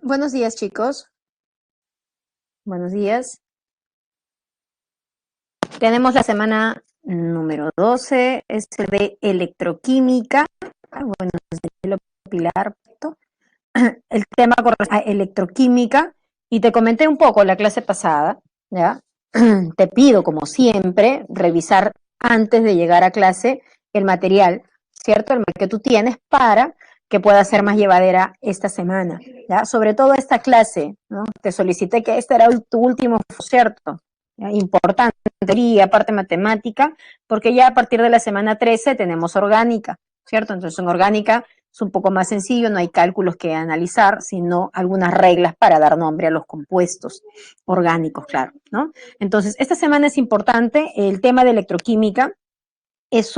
Buenos días, chicos. Buenos días. Tenemos la semana número 12, es el de electroquímica. Bueno, desde Pilar. El tema corresponde a electroquímica y te comenté un poco la clase pasada, ¿ya? Te pido, como siempre, revisar antes de llegar a clase el material, ¿cierto? El material que tú tienes para que pueda ser más llevadera esta semana, ¿ya? Sobre todo esta clase, ¿no? Te solicité que este era tu último, ¿cierto? ¿Ya? Importante, y aparte matemática, porque ya a partir de la semana 13 tenemos orgánica, ¿cierto? Entonces en orgánica es un poco más sencillo, no hay cálculos que analizar, sino algunas reglas para dar nombre a los compuestos orgánicos, claro, ¿no? Entonces, esta semana es importante, el tema de electroquímica es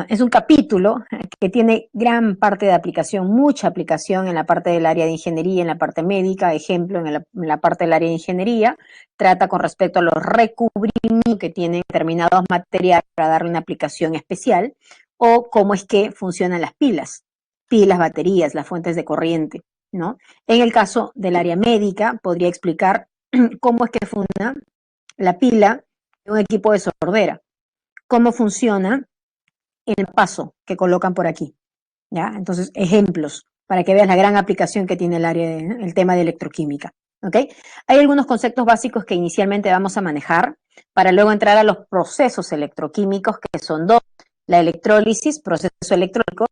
es un capítulo que tiene gran parte de aplicación, mucha aplicación en la parte del área de ingeniería, en la parte médica, ejemplo, en la parte del área de ingeniería, trata con respecto a los recubrimientos que tienen determinados materiales para darle una aplicación especial, o cómo es que funcionan las pilas, baterías, las fuentes de corriente, ¿no? En el caso del área médica, podría explicar cómo es que funciona la pila de un equipo de sordera, cómo funciona el paso que colocan por aquí, ¿ya? Entonces, ejemplos, para que veas la gran aplicación que tiene el tema de electroquímica, ¿ok? Hay algunos conceptos básicos que inicialmente vamos a manejar para luego entrar a los procesos electroquímicos, que son dos: la electrólisis, proceso electrónico,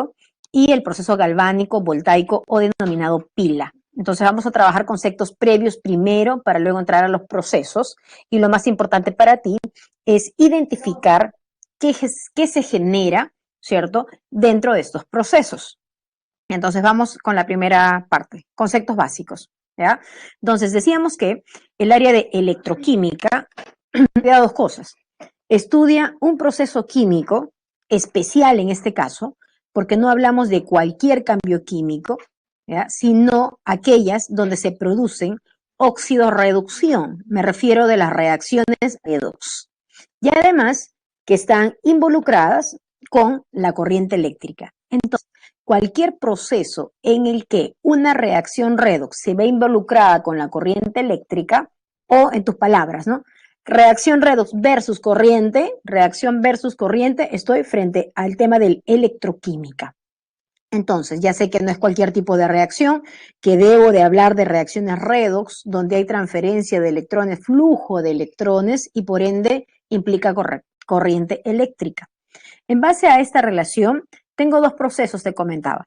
y el proceso galvánico, voltaico o denominado pila. Entonces vamos a trabajar conceptos previos primero para luego entrar a los procesos, y lo más importante para ti es identificar qué se genera, ¿cierto?, dentro de estos procesos. Entonces vamos con la primera parte, conceptos básicos, ¿ya? Entonces decíamos que el área de electroquímica estudia dos cosas. Estudia un proceso químico especial en este caso, porque no hablamos de cualquier cambio químico, ¿ya?, sino aquellas donde se producen óxido-reducción. Me refiero de las reacciones redox. Y además que están involucradas con la corriente eléctrica. Entonces, cualquier proceso en el que una reacción redox se ve involucrada con la corriente eléctrica, o en tus palabras, ¿no?, reacción reacción versus corriente, estoy frente al tema de electroquímica. Entonces, ya sé que no es cualquier tipo de reacción, que debo de hablar de reacciones redox, donde hay transferencia de electrones, flujo de electrones, y por ende implica corriente eléctrica. En base a esta relación, tengo dos procesos, te comentaba.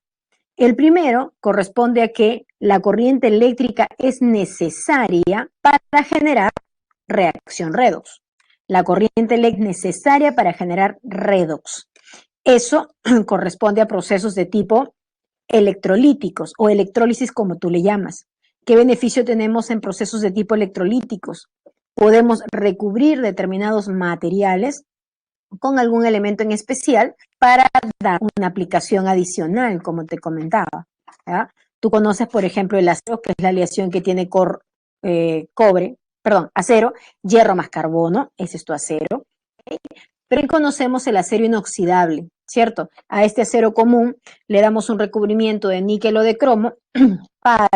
El primero corresponde a que la corriente eléctrica es necesaria para generar reacción redox. La corriente eléctrica es necesaria para generar redox. Eso corresponde a procesos de tipo electrolíticos o electrólisis, como tú le llamas. ¿Qué beneficio tenemos en procesos de tipo electrolíticos? Podemos recubrir determinados materiales con algún elemento en especial para dar una aplicación adicional, como te comentaba, ¿ya? Tú conoces, por ejemplo, el acero, que es la aleación que tiene acero, hierro más carbono, ese es tu acero. ¿Okay? Pero conocemos el acero inoxidable, ¿cierto? A este acero común le damos un recubrimiento de níquel o de cromo para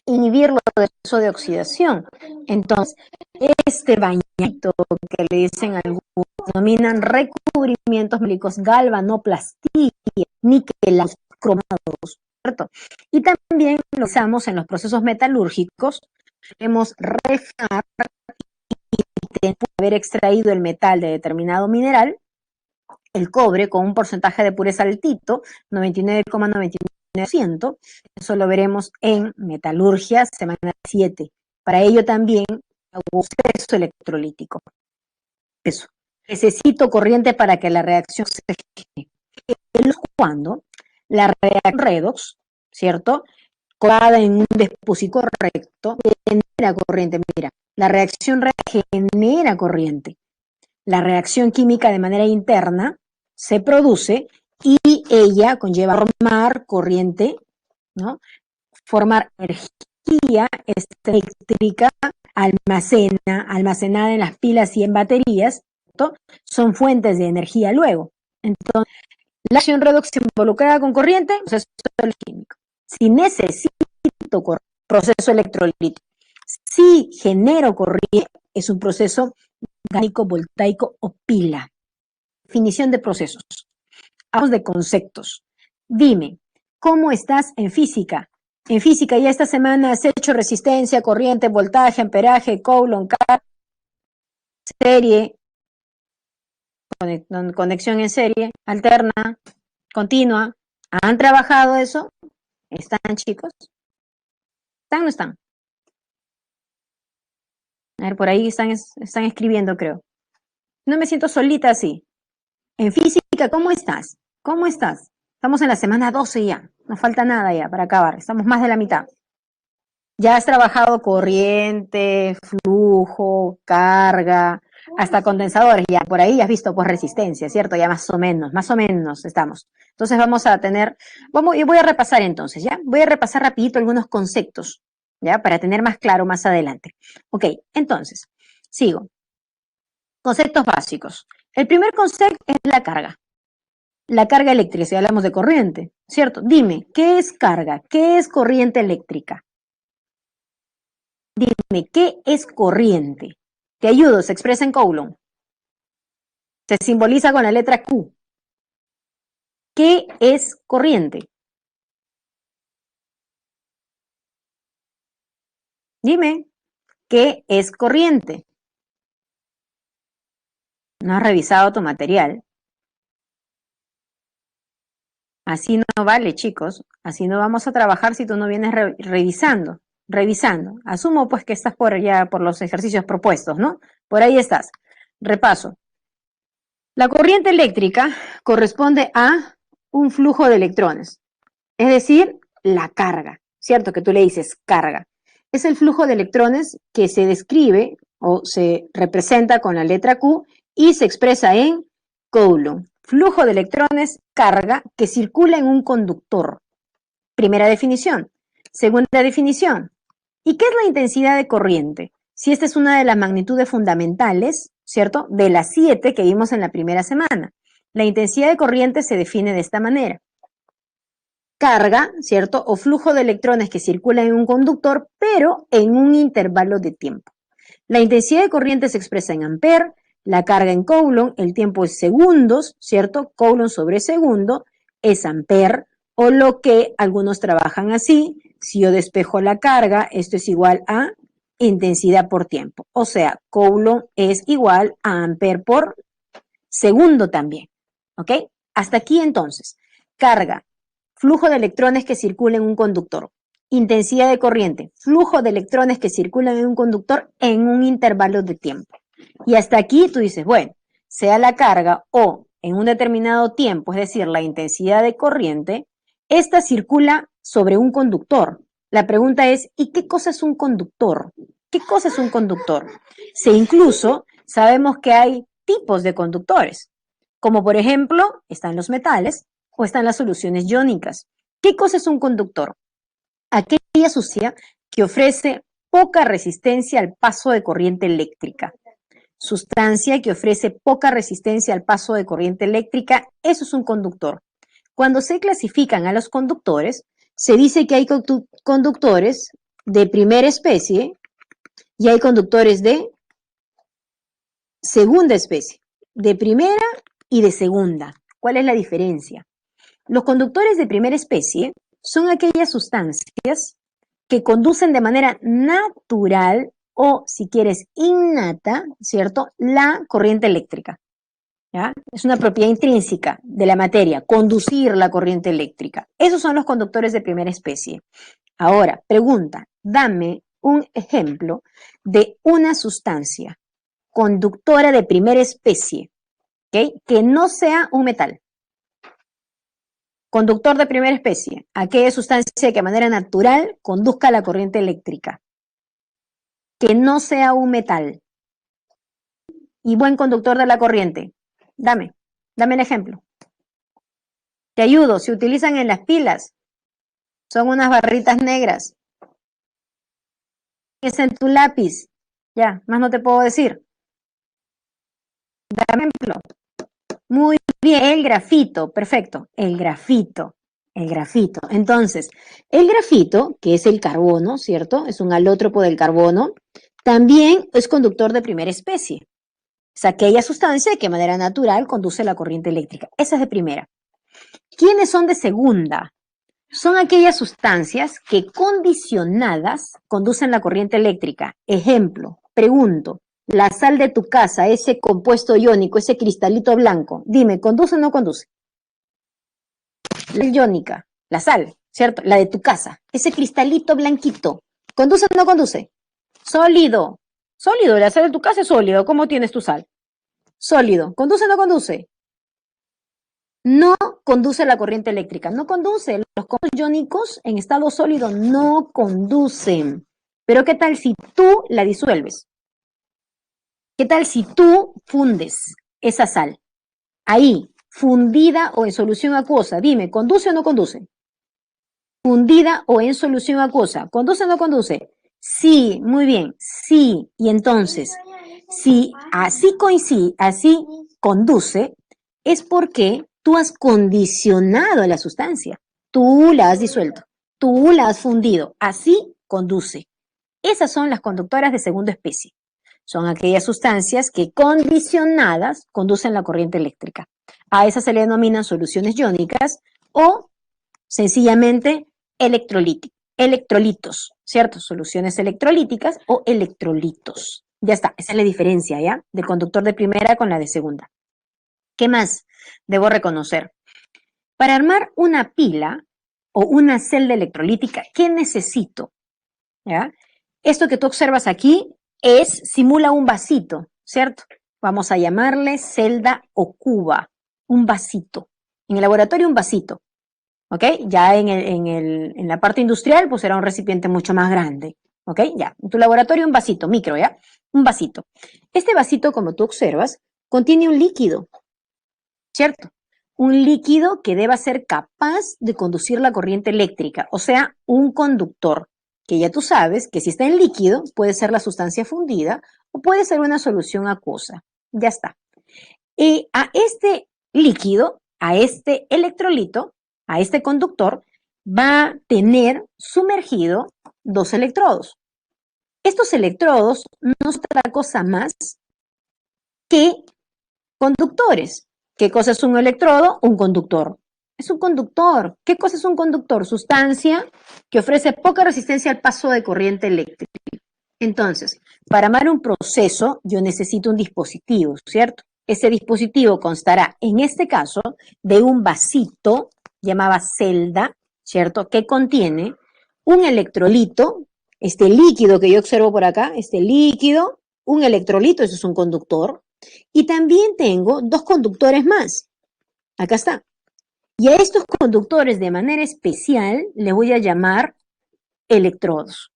inhibirlo del proceso de oxidación. Entonces, este bañito que le dicen algunos, denominan recubrimientos metálicos, galvanoplastia, níqueles cromados, ¿cierto? Y también lo usamos en los procesos metalúrgicos. Podemos refinar y haber extraído el metal de determinado mineral, el cobre, con un porcentaje de pureza altito, 99,99%. Eso lo veremos en metalurgia, semana 7. Para ello también hago proceso electrolítico. Eso. Necesito corriente para que la reacción se genere. Cuando la reacción redox, ¿cierto?, colada en un dispositivo correcto, genera corriente. Mira, la reacción genera corriente. La reacción química de manera interna se produce y ella conlleva formar corriente, ¿no?, formar energía eléctrica almacenada en las pilas y en baterías, ¿no?, son fuentes de energía luego. Entonces, la acción redox involucrada con corriente, proceso químico. Si necesito proceso electrolítico. Si genero corriente, es un proceso galvánico, voltaico o pila. Definición de procesos. Hablamos de conceptos. Dime, ¿cómo estás en física? En física ya esta semana has hecho resistencia, corriente, voltaje, amperaje, Coulomb, serie, conexión en serie, alterna, continua. ¿Han trabajado eso? ¿Están, chicos? ¿Están o no están? A ver, por ahí están escribiendo, creo. No me siento solita así. En física, ¿cómo estás? ¿Cómo estás? Estamos en la semana 12 ya. No falta nada ya para acabar. Estamos más de la mitad. Ya has trabajado corriente, flujo, carga, hasta condensadores. Ya por ahí has visto pues resistencia, ¿cierto? Ya más o menos estamos. Entonces vamos a tener, yo voy a repasar entonces, ¿ya? Voy a repasar rapidito algunos conceptos, ¿ya? Para tener más claro más adelante. Ok, entonces, sigo. Conceptos básicos. El primer concepto es la carga. La carga eléctrica, si hablamos de corriente, ¿cierto? Dime, ¿qué es carga? ¿Qué es corriente eléctrica? Dime, ¿qué es corriente? Te ayudo, se expresa en Coulomb. Se simboliza con la letra Q. ¿Qué es corriente? Dime, ¿qué es corriente? No has revisado tu material. Así no vale, chicos. Así no vamos a trabajar si tú no vienes revisando. Asumo pues que estás por los ejercicios propuestos, ¿no? Por ahí estás. Repaso. La corriente eléctrica corresponde a un flujo de electrones, es decir, la carga, ¿cierto? Que tú le dices carga. Es el flujo de electrones que se describe o se representa con la letra Q y se expresa en Coulomb. Flujo de electrones, carga, que circula en un conductor. Primera definición. Segunda definición. ¿Y qué es la intensidad de corriente? Si esta es una de las magnitudes fundamentales, ¿cierto? De las 7 que vimos en la primera semana. La intensidad de corriente se define de esta manera. Carga, ¿cierto? O flujo de electrones que circulan en un conductor, pero en un intervalo de tiempo. La intensidad de corriente se expresa en ampere, la carga en Coulomb, el tiempo es segundos, ¿cierto? Coulomb sobre segundo es ampere, o lo que algunos trabajan así, si yo despejo la carga, esto es igual a intensidad por tiempo. O sea, Coulomb es igual a ampere por segundo también, ¿ok? Hasta aquí entonces, carga, flujo de electrones que circulan en un conductor. Intensidad de corriente, flujo de electrones que circulan en un conductor en un intervalo de tiempo. Y hasta aquí tú dices, bueno, sea la carga o en un determinado tiempo, es decir, la intensidad de corriente, esta circula sobre un conductor. La pregunta es, ¿y qué cosa es un conductor? ¿Qué cosa es un conductor? Se incluso sabemos que hay tipos de conductores, como por ejemplo, están los metales o están las soluciones iónicas. ¿Qué cosa es un conductor? Aquella sustancia que ofrece poca resistencia al paso de corriente eléctrica. Sustancia que ofrece poca resistencia al paso de corriente eléctrica, eso es un conductor. Cuando se clasifican a los conductores, se dice que hay conductores de primera especie y hay conductores de segunda especie, de primera y de segunda. ¿Cuál es la diferencia? Los conductores de primera especie son aquellas sustancias que conducen de manera natural o, si quieres, innata, ¿cierto?, la corriente eléctrica. ¿Ya? Es una propiedad intrínseca de la materia, conducir la corriente eléctrica. Esos son los conductores de primera especie. Ahora, pregunta, dame un ejemplo de una sustancia conductora de primera especie, ¿okay?, que no sea un metal. Conductor de primera especie, aquella sustancia que de manera natural conduzca la corriente eléctrica. Que no sea un metal. Y buen conductor de la corriente. Dame el ejemplo. Te ayudo, se utilizan en las pilas. Son unas barritas negras. Es en tu lápiz. Ya, más no te puedo decir. Dame ejemplo. Muy bien, el grafito, perfecto. El grafito. El grafito. Entonces, el grafito, que es el carbono, ¿cierto? Es un alótropo del carbono, también es conductor de primera especie. Es aquella sustancia que de manera natural conduce la corriente eléctrica. Esa es de primera. ¿Quiénes son de segunda? Son aquellas sustancias que condicionadas conducen la corriente eléctrica. Ejemplo, pregunto, la sal de tu casa, ese compuesto iónico, ese cristalito blanco, dime, ¿conduce o no conduce? La iónica, la sal, ¿cierto? La de tu casa, ese cristalito blanquito, ¿conduce o no conduce? Sólido, sólido, la sal de tu casa es sólido, ¿cómo tienes tu sal? Sólido, ¿conduce o no conduce? No conduce la corriente eléctrica, no conduce. Los compuestos iónicos en estado sólido no conducen. Pero ¿qué tal si tú la disuelves? ¿Qué tal si tú fundes esa sal? Ahí, fundida o en solución acuosa. Dime, ¿conduce o no conduce? Fundida o en solución acuosa. ¿Conduce o no conduce? Sí, muy bien, sí. Y entonces, si así coincide, así conduce, es porque tú has condicionado la sustancia. Tú la has disuelto, tú la has fundido. Así conduce. Esas son las conductoras de segunda especie. Son aquellas sustancias que condicionadas conducen la corriente eléctrica. A esas se le denominan soluciones iónicas o sencillamente electrolitos, ¿cierto? Soluciones electrolíticas o electrolitos. Ya está, esa es la diferencia, ¿ya? Del conductor de primera con la de segunda. ¿Qué más debo reconocer? Para armar una pila o una celda electrolítica, ¿qué necesito? ¿Ya? Esto que tú observas aquí simula un vasito, ¿cierto? Vamos a llamarle celda o cuba, un vasito. En el laboratorio un vasito, ¿ok? Ya en la parte industrial, pues será un recipiente mucho más grande, ¿ok? Ya, en tu laboratorio un vasito, micro, ¿ya? Un vasito. Este vasito, como tú observas, contiene un líquido, ¿cierto? Un líquido que deba ser capaz de conducir la corriente eléctrica, o sea, un conductor, que ya tú sabes que si está en líquido puede ser la sustancia fundida o puede ser una solución acuosa. Ya está. Y a este líquido, a este electrolito, a este conductor, va a tener sumergido dos electrodos. Estos electrodos no son otra cosa más que conductores. ¿Qué cosa es un electrodo? Un conductor. Es un conductor. ¿Qué cosa es un conductor? Sustancia que ofrece poca resistencia al paso de corriente eléctrica. Entonces, para armar un proceso, yo necesito un dispositivo, ¿cierto? Ese dispositivo constará, en este caso, de un vasito, llamada celda, ¿cierto? Que contiene un electrolito, este líquido que yo observo por acá, este líquido, un electrolito, eso es un conductor, y también tengo dos conductores más. Acá está. Y a estos conductores de manera especial le voy a llamar electrodos.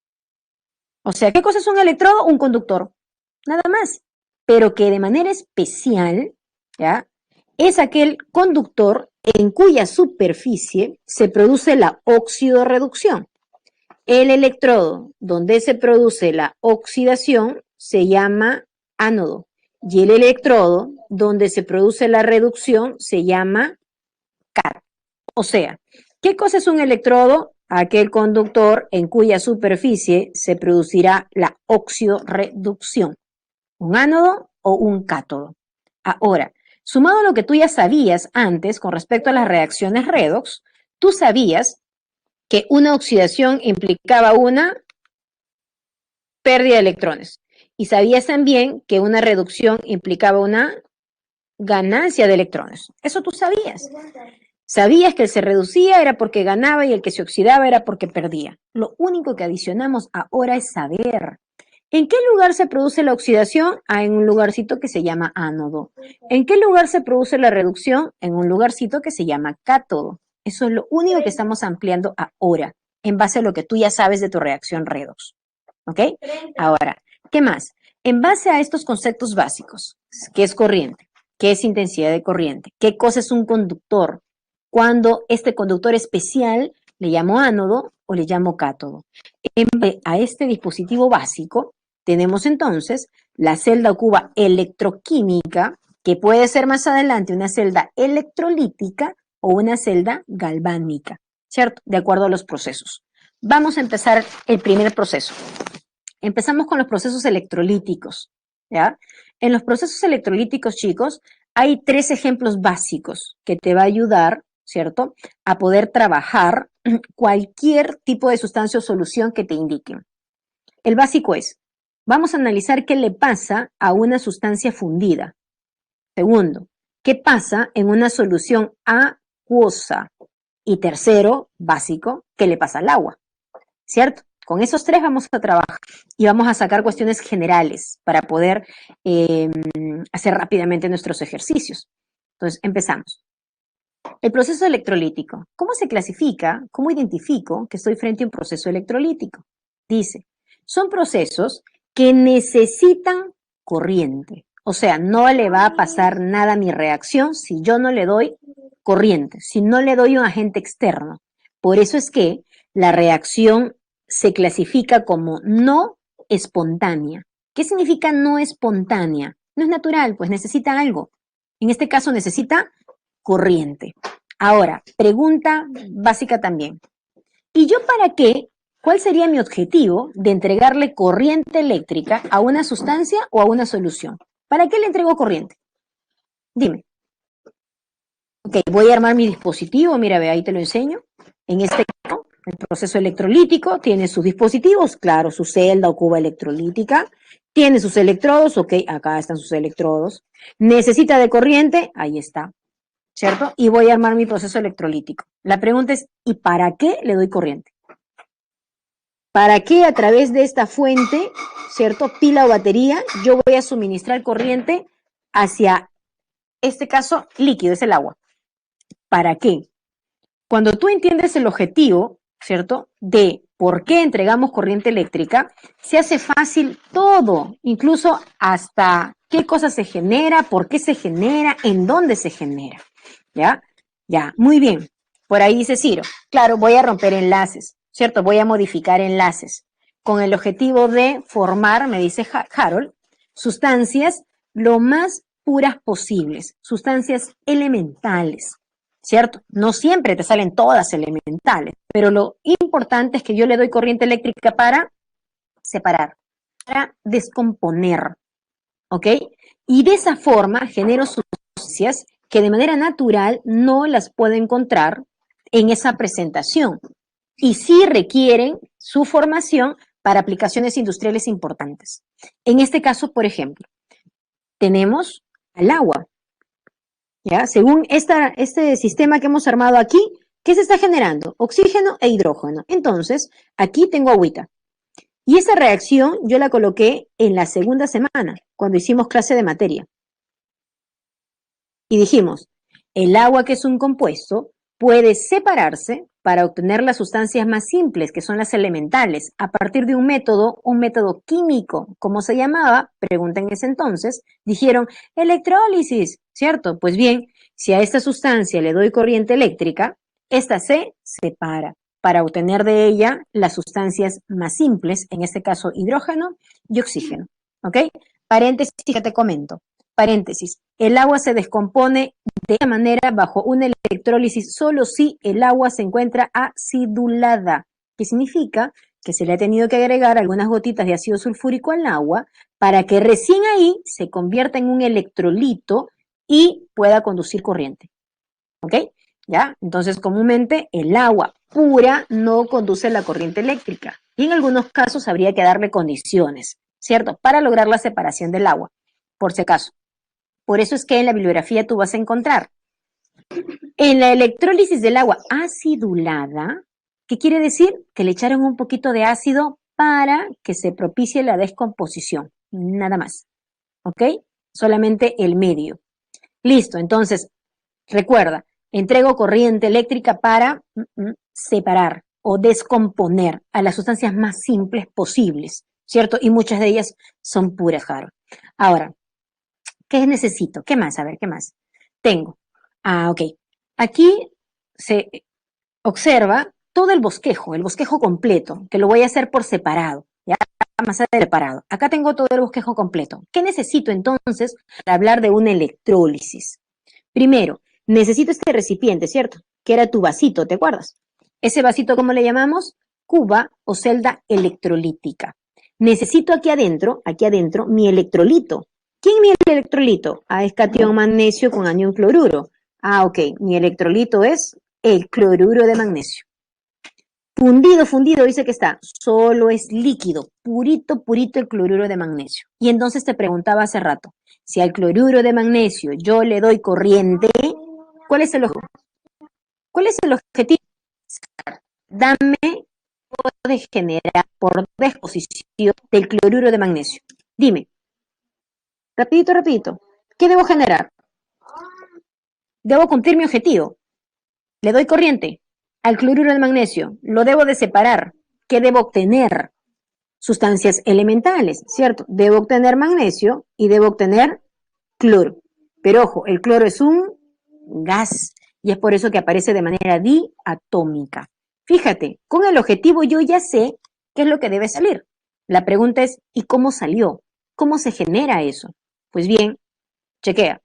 O sea, ¿qué cosa es un electrodo? Un conductor. Nada más. Pero que de manera especial, ¿ya? Es aquel conductor en cuya superficie se produce la oxidorreducción. El electrodo donde se produce la oxidación se llama ánodo. Y el electrodo donde se produce la reducción se llama cátodo. O sea, ¿qué cosa es un electrodo? Aquel conductor en cuya superficie se producirá la oxidorreducción. ¿Un ánodo o un cátodo? Ahora, sumado a lo que tú ya sabías antes con respecto a las reacciones redox, tú sabías que una oxidación implicaba una pérdida de electrones. Y sabías también que una reducción implicaba una ganancia de electrones. Eso tú sabías. Sabías que el se reducía era porque ganaba y el que se oxidaba era porque perdía. Lo único que adicionamos ahora es saber en qué lugar se produce la oxidación. En un lugarcito que se llama ánodo. ¿En qué lugar se produce la reducción? En un lugarcito que se llama cátodo. Eso es lo único que estamos ampliando ahora, en base a lo que tú ya sabes de tu reacción redox. ¿Ok? Ahora, ¿qué más? En base a estos conceptos básicos, ¿qué es corriente? ¿Qué es intensidad de corriente? ¿Qué cosa es un conductor? Cuando este conductor especial le llamo ánodo o le llamo cátodo. A este dispositivo básico tenemos entonces la celda o cuba electroquímica, que puede ser más adelante una celda electrolítica o una celda galvánica. ¿cierto? De acuerdo a los procesos. Vamos a empezar el primer proceso. Empezamos con los procesos electrolíticos, ¿ya? En los procesos electrolíticos, chicos, hay 3 ejemplos básicos que te va a ayudar, ¿cierto?, a poder trabajar cualquier tipo de sustancia o solución que te indiquen. El básico es, vamos a analizar qué le pasa a una sustancia fundida. Segundo, ¿qué pasa en una solución acuosa? Y tercero, básico, ¿qué le pasa al agua? ¿Cierto? Con esos 3 vamos a trabajar y vamos a sacar cuestiones generales para poder hacer rápidamente nuestros ejercicios. Entonces, empezamos. El proceso electrolítico. ¿Cómo se clasifica? ¿Cómo identifico que estoy frente a un proceso electrolítico? Dice, son procesos que necesitan corriente. O sea, no le va a pasar nada a mi reacción si yo no le doy corriente, si no le doy un agente externo. Por eso es que la reacción se clasifica como no espontánea. ¿Qué significa no espontánea? No es natural, pues necesita algo. En este caso necesita corriente. Ahora, pregunta básica también. ¿Y yo para qué? ¿Cuál sería mi objetivo de entregarle corriente eléctrica a una sustancia o a una solución? ¿Para qué le entrego corriente? Dime. Ok, voy a armar mi dispositivo, mira, ve, ahí te lo enseño. En este caso, el proceso electrolítico tiene sus dispositivos, claro, su celda o cuba electrolítica, tiene sus electrodos, ok, acá están sus electrodos. Necesita de corriente, ahí está, ¿cierto? Y voy a armar mi proceso electrolítico. La pregunta es, ¿y para qué le doy corriente? ¿Para qué a través de esta fuente, ¿cierto? Pila o batería, yo voy a suministrar corriente hacia, este caso, líquido, es el agua. ¿Para qué? Cuando tú entiendes el objetivo, ¿cierto?, de por qué entregamos corriente eléctrica, se hace fácil todo, incluso hasta qué cosa se genera, por qué se genera, en dónde se genera. ¿Ya? Ya, muy bien. Por ahí dice Ciro, claro, voy a romper enlaces, ¿cierto? Voy a modificar enlaces con el objetivo de formar, me dice Harold, sustancias lo más puras posibles, sustancias elementales, ¿cierto? No siempre te salen todas elementales, pero lo importante es que yo le doy corriente eléctrica para separar, para descomponer, ¿ok? Y de esa forma genero sustancias que de manera natural no las puedo encontrar en esa presentación y sí requieren su formación para aplicaciones industriales importantes. En este caso, por ejemplo, tenemos al agua, ¿ya? Según este sistema que hemos armado aquí, ¿qué se está generando? Oxígeno e hidrógeno. Entonces, aquí tengo agüita. Y esa reacción yo la coloqué en la segunda semana, cuando hicimos clase de materia. Y dijimos, el agua, que es un compuesto, puede separarse para obtener las sustancias más simples, que son las elementales, a partir de un método químico. ¿Cómo se llamaba? Pregunta en ese entonces. Dijeron, electrólisis, ¿cierto? Pues bien, si a esta sustancia le doy corriente eléctrica, esta se separa para obtener de ella las sustancias más simples, en este caso hidrógeno y oxígeno. ¿Ok? Paréntesis que te comento. Paréntesis, el agua se descompone de esta manera bajo una electrólisis solo si el agua se encuentra acidulada, que significa que se le ha tenido que agregar algunas gotitas de ácido sulfúrico al agua para que recién ahí se convierta en un electrolito y pueda conducir corriente. ¿Ok? ¿Ya? Entonces, comúnmente el agua pura no conduce la corriente eléctrica y en algunos casos habría que darle condiciones, ¿cierto? Para lograr la separación del agua, por si acaso. Por eso es que en la bibliografía tú vas a encontrar en la electrólisis del agua acidulada, ¿qué quiere decir? Que le echaron un poquito de ácido para que se propicie la descomposición, nada más, ¿ok? Solamente el medio. Listo, entonces, recuerda, entrego corriente eléctrica para separar o descomponer a las sustancias más simples posibles, ¿cierto? Y muchas de ellas son puras, Jaro. Ahora, ¿qué necesito? ¿Qué más? A ver, ¿qué más? Tengo. Ok. Aquí se observa todo el bosquejo completo, que lo voy a hacer por separado, ya más separado. Acá tengo todo el bosquejo completo. ¿Qué necesito entonces para hablar de una electrólisis? Primero, necesito este recipiente, ¿cierto? Que era tu vasito, ¿te acuerdas? Ese vasito, ¿cómo le llamamos? Cuba o celda electrolítica. Necesito aquí adentro, mi electrolito. ¿Quién es mi electrolito? Ah, es catión magnesio con anión cloruro. Ah, ok, mi electrolito es el cloruro de magnesio. Fundido, dice que está. Solo es líquido, purito, purito el cloruro de magnesio. Y entonces te preguntaba hace rato, si al cloruro de magnesio yo le doy corriente, ¿cuál es el objetivo? ¿Cuál es el objetivo? Dame de generar por disposición del cloruro de magnesio. Dime, rapidito. ¿Qué debo generar? Debo cumplir mi objetivo. Le doy corriente al cloruro de magnesio. Lo debo de separar. ¿Qué debo obtener? Sustancias elementales, ¿cierto? Debo obtener magnesio y debo obtener cloro. Pero ojo, el cloro es un gas y es por eso que aparece de manera diatómica. Fíjate, con el objetivo yo ya sé qué es lo que debe salir. La pregunta es, ¿y cómo salió? ¿Cómo se genera eso? Pues bien, chequea.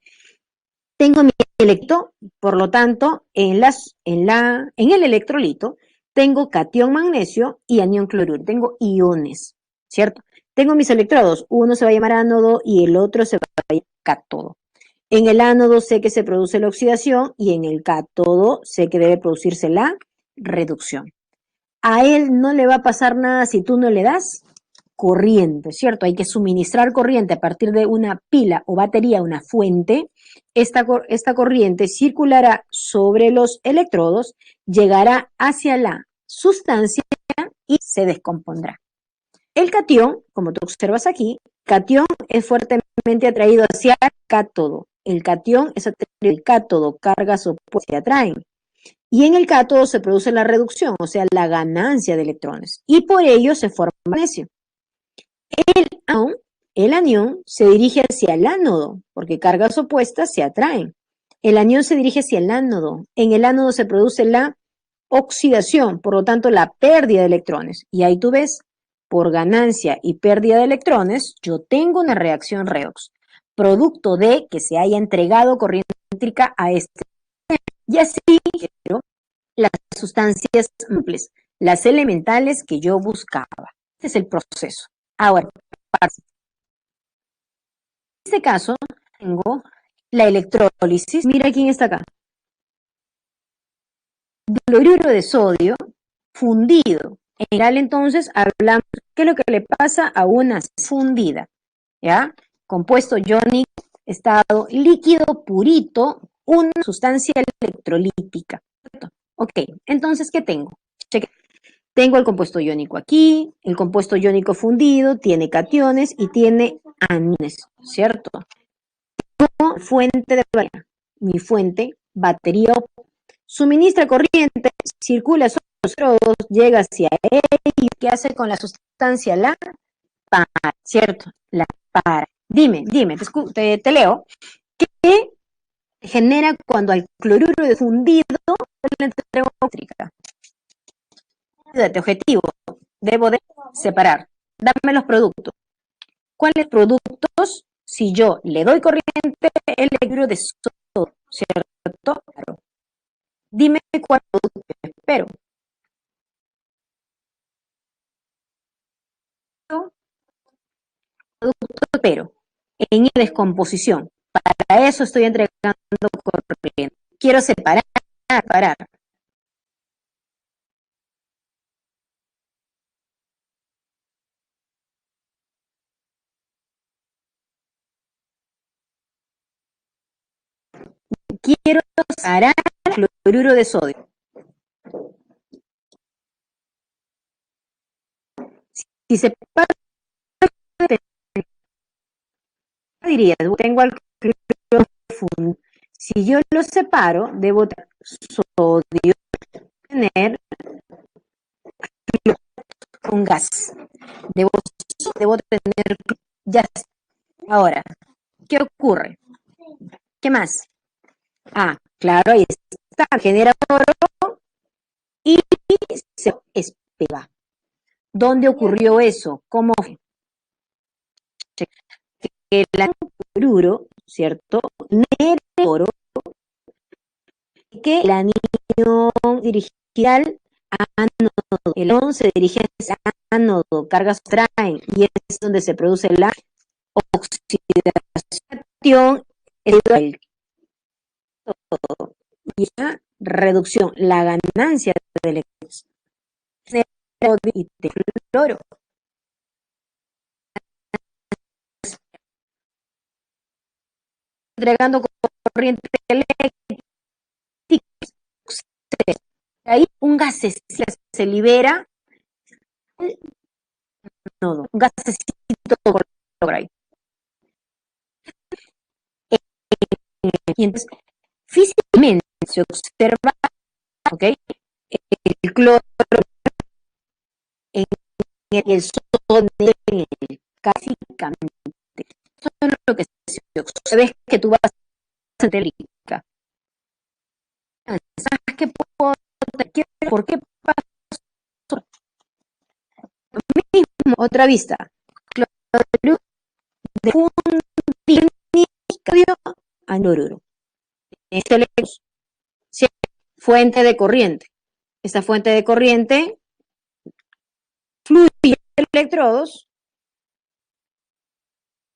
Tengo mi electrolito, por lo tanto, en el electrolito tengo catión magnesio y anión cloruro. Tengo iones, ¿cierto? Tengo mis electrodos. Uno se va a llamar ánodo y el otro se va a llamar cátodo. En el ánodo sé que se produce la oxidación y en el cátodo sé que debe producirse la reducción. A él no le va a pasar nada si tú no le das corriente, ¿cierto? Hay que suministrar corriente a partir de una pila o batería, una fuente. Esta corriente circulará sobre los electrodos, llegará hacia la sustancia y se descompondrá. El catión, como tú observas aquí, catión es fuertemente atraído hacia el cátodo. El catión es atraído al cátodo, cargas opuestas se atraen. Y en el cátodo se produce la reducción, o sea, la ganancia de electrones. Y por ello se forma magnesio. El anión se dirige hacia el ánodo, porque cargas opuestas se atraen. El anión se dirige hacia el ánodo. En el ánodo se produce la oxidación, por lo tanto, la pérdida de electrones. Y ahí tú ves, por ganancia y pérdida de electrones, yo tengo una reacción redox, producto de que se haya entregado corriente eléctrica a este. Y así las sustancias simples, las elementales que yo buscaba. Este es el proceso. Ahora, en este caso, tengo la electrólisis. Mira quién está acá. Cloruro de sodio fundido. En general, entonces, hablamos qué es lo que le pasa a una fundida. ¿Ya? Compuesto iónico, estado líquido, purito, una sustancia electrolítica. Ok, entonces, ¿qué tengo? Cheque. Tengo el compuesto iónico aquí, el compuesto iónico fundido, tiene cationes y tiene aniones, ¿cierto? Tengo fuente de batería. Mi fuente, batería, suministra corriente, circula sobre los electrodos, llega hacia él y ¿qué hace con la sustancia? La para, ¿cierto? La para. Dime, te leo. ¿Qué genera cuando al cloruro de fundido le entrego eléctrica? Objetivo, debo de separar. Dame los productos. ¿Cuáles productos? Si yo le doy corriente, el cloruro de sodio, ¿cierto? Claro. Dime cuál producto espero. Producto espero. En descomposición. Para eso estoy entregando corriente. Quiero separar. Quiero separar el cloruro de sodio. Si separo, diría, tengo al cloruro fundido. Si yo lo separo, debo tener sodio, tener un gas. Debo tener ya. Ahora, ¿qué ocurre? ¿Qué más? Ah, claro, ahí está, genera oro y se espega. ¿Dónde ocurrió eso? ¿Cómo fue? Que el cloruro, ¿cierto? Negro oro, que el anión dirigida al ánodo. El electrón se dirige hacia el ánodo, cargas traen, y es donde se produce la oxidación, el y la reducción, la ganancia de electrones y de cloro. Entregando corriente eléctrica. Ahí un gasecito se libera, un gasecito por ahí. Y entonces, físicamente se observa, ¿ok? El cloro en el sodio, en el básicamente. Eso es lo que se observa. Ves que tú vas a hacer eléctrica. ¿Sabes qué puedo? ¿Por qué pasó? Mismo, otra vista. Cloruro de fundicio a cloruro. Este es fuente de corriente. Esta fuente de corriente fluye electrodos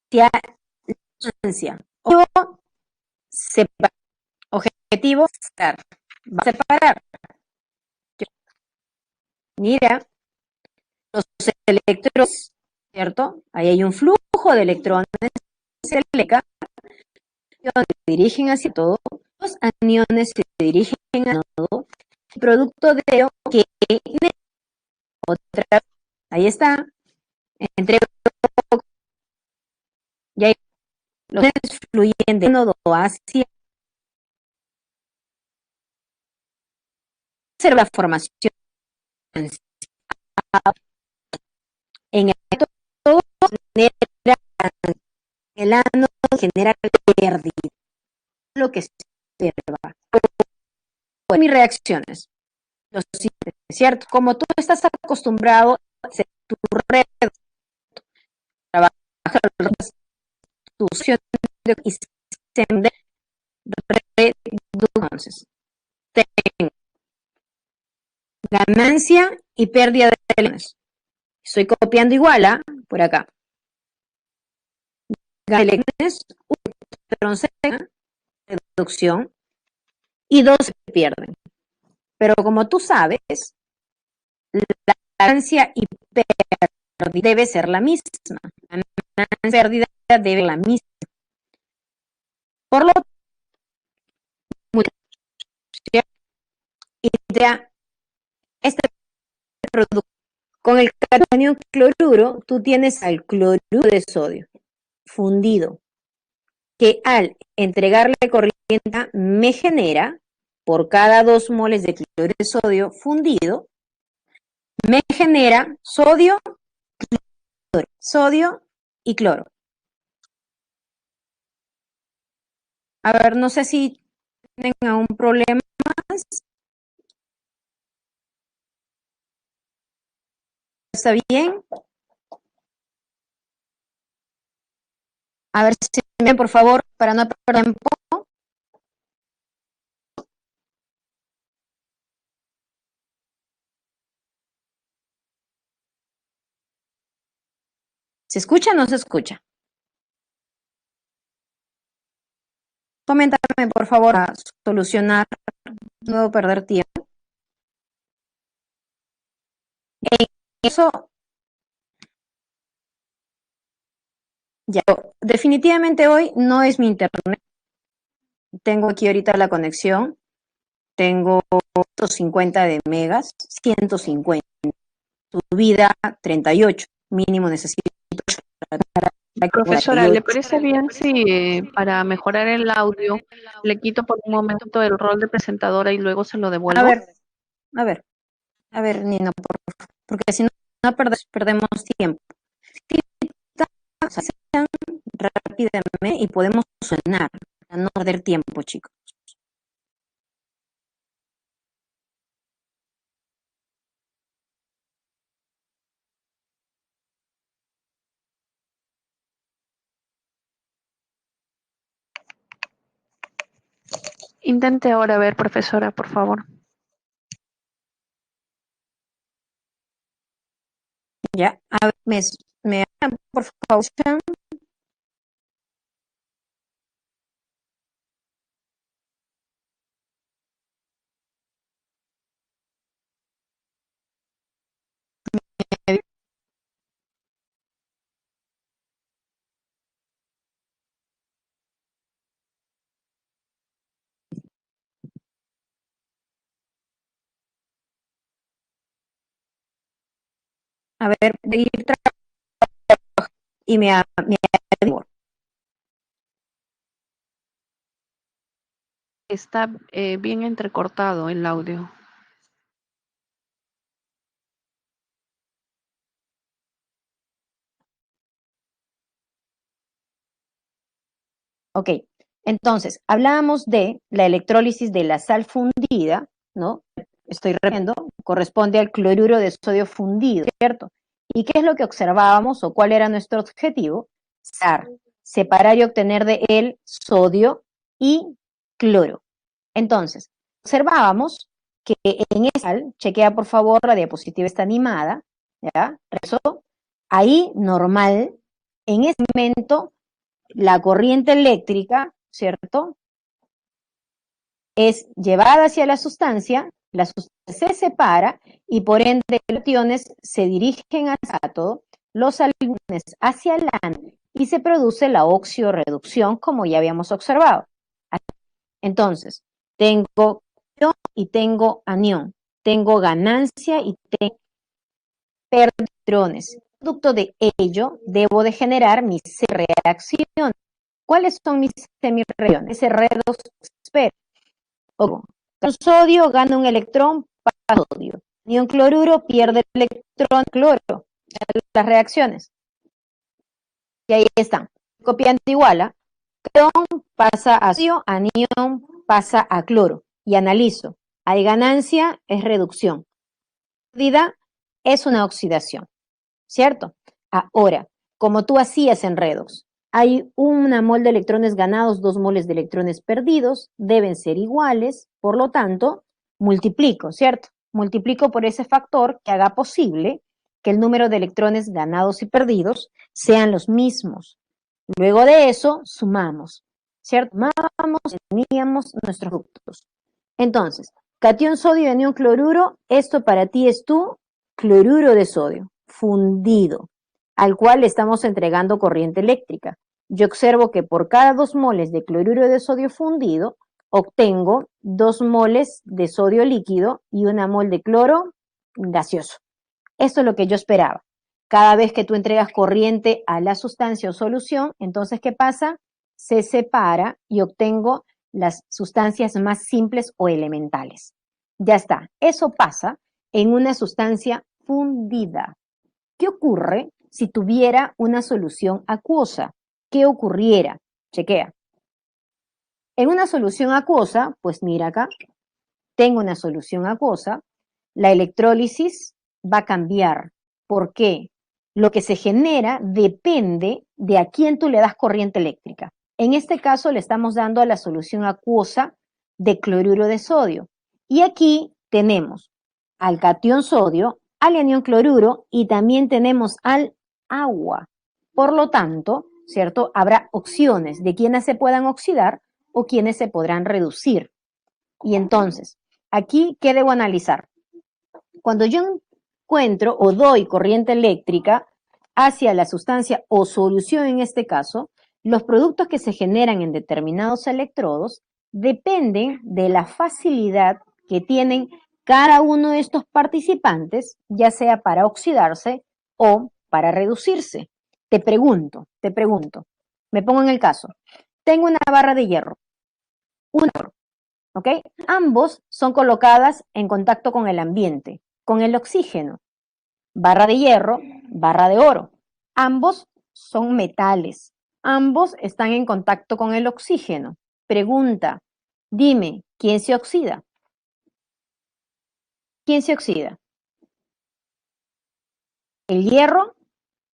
hacia la sustancia. Objetivo, separar. Va a separar. Mira, los electrones, ¿cierto? Ahí hay un flujo de electrones eléctricos que se dirigen hacia todo. Los aniones se dirigen a todo. El producto de ello que otra, ahí está, entre y ahí los fluyen de nodo hacia la formación en el todo genera el ánodo genera pérdida, lo que se observa. Pues, mis reacciones, lo siguiente, ¿cierto? Como tú estás acostumbrado a hacer tu red, trabajar tu opción y se entonces tengo ganancia y pérdida de electrones. Estoy copiando igual a por acá. Electrones, un electrón reducción y dos se pierden. Pero como tú sabes, la ganancia y pérdida debe ser la misma. La pérdida debe ser la misma. Por lo tanto, este producto con el catión cloruro, tú tienes al cloruro de sodio fundido, que al entregarle corriente me genera, por cada 2 moles de cloruro de sodio fundido, me genera sodio y cloro. A ver, no sé si tienen algún problema más. ¿Está bien? A ver si me ven, por favor, para no perder tiempo. ¿Se escucha o no se escucha? Coméntame, por favor, a solucionar, no perder tiempo. Eso, ya, definitivamente hoy no es mi internet. Tengo aquí ahorita la conexión. Tengo 150 de megas, 150. Subida 38. Mínimo necesito. Profesora, ¿le parece bien si para mejorar el audio le quito por un momento el rol de presentadora y luego se lo A devuelvo? ver, a ver, a ver, Nino, porque si no, perdemos tiempo. Sean rápidamente y podemos sonar, para no perder tiempo, chicos. Intente ahora ver, profesora, por favor. Ya, a ver, me dan, por favor, a ver, de ir y me Está bien entrecortado el audio. Ok, entonces, hablábamos de la electrólisis de la sal fundida, ¿no? Estoy repitiendo, corresponde al cloruro de sodio fundido, ¿cierto? ¿Y qué es lo que observábamos o cuál era nuestro objetivo? Separar y obtener de él sodio y cloro. Entonces, observábamos que en esa sal, chequea por favor, la diapositiva está animada, ¿ya? Eso, ahí normal, en ese momento la corriente eléctrica, ¿cierto? Es llevada hacia la sustancia se separa y por ende los cationes se dirigen hacia el átodo, los aniones hacia el ánodo y se produce la oxidorreducción como ya habíamos observado. Entonces, tengo cation y tengo anión, tengo ganancia y tengo pérdida de electrones. Producto de ello, debo de generar mis reacciones. ¿Cuáles son mis semirreacciones? Ese espera. Con sodio gana un electrón para sodio. Anión cloruro pierde el electrón cloro. Las reacciones. Y ahí están. Copiando igual. Cation pasa a sodio, anión pasa a cloro. Y analizo. Hay ganancia, es reducción. Pérdida es una oxidación. ¿Cierto? Ahora, como tú hacías en redox, hay una mol de electrones ganados, 2 moles de electrones perdidos, deben ser iguales, por lo tanto, multiplico, ¿cierto? Multiplico por ese factor que haga posible que el número de electrones ganados y perdidos sean los mismos. Luego de eso, sumamos, ¿cierto? Sumamos, teníamos nuestros productos. Entonces, cation sodio y anión cloruro, esto para ti es tu cloruro de sodio fundido, al cual le estamos entregando corriente eléctrica. Yo observo que por cada 2 moles de cloruro de sodio fundido, obtengo 2 moles de sodio líquido y 1 mol de cloro gaseoso. Esto es lo que yo esperaba. Cada vez que tú entregas corriente a la sustancia o solución, entonces, ¿qué pasa? Se separa y obtengo las sustancias más simples o elementales. Ya está. Eso pasa en una sustancia fundida. ¿Qué ocurre si tuviera una solución acuosa? ¿Qué ocurriera? Chequea. En una solución acuosa, pues mira acá, tengo una solución acuosa, la electrólisis va a cambiar. ¿Por qué? Lo que se genera depende de a quién tú le das corriente eléctrica. En este caso le estamos dando a la solución acuosa de cloruro de sodio. Y aquí tenemos al cation sodio, al anión cloruro y también tenemos al agua. Por lo tanto, ¿cierto? Habrá opciones de quienes se puedan oxidar o quienes se podrán reducir. Y entonces, aquí, ¿qué debo analizar? Cuando yo encuentro o doy corriente eléctrica hacia la sustancia o solución en este caso, los productos que se generan en determinados electrodos dependen de la facilidad que tienen cada uno de estos participantes, ya sea para oxidarse o para reducirse. Te pregunto, me pongo en el caso, tengo una barra de hierro, una ¿ok? Ambos son colocadas en contacto con el ambiente, con el oxígeno. Barra de hierro, barra de oro. Ambos son metales. Ambos están en contacto con el oxígeno. Pregunta, dime, ¿quién se oxida? ¿Quién se oxida? ¿El hierro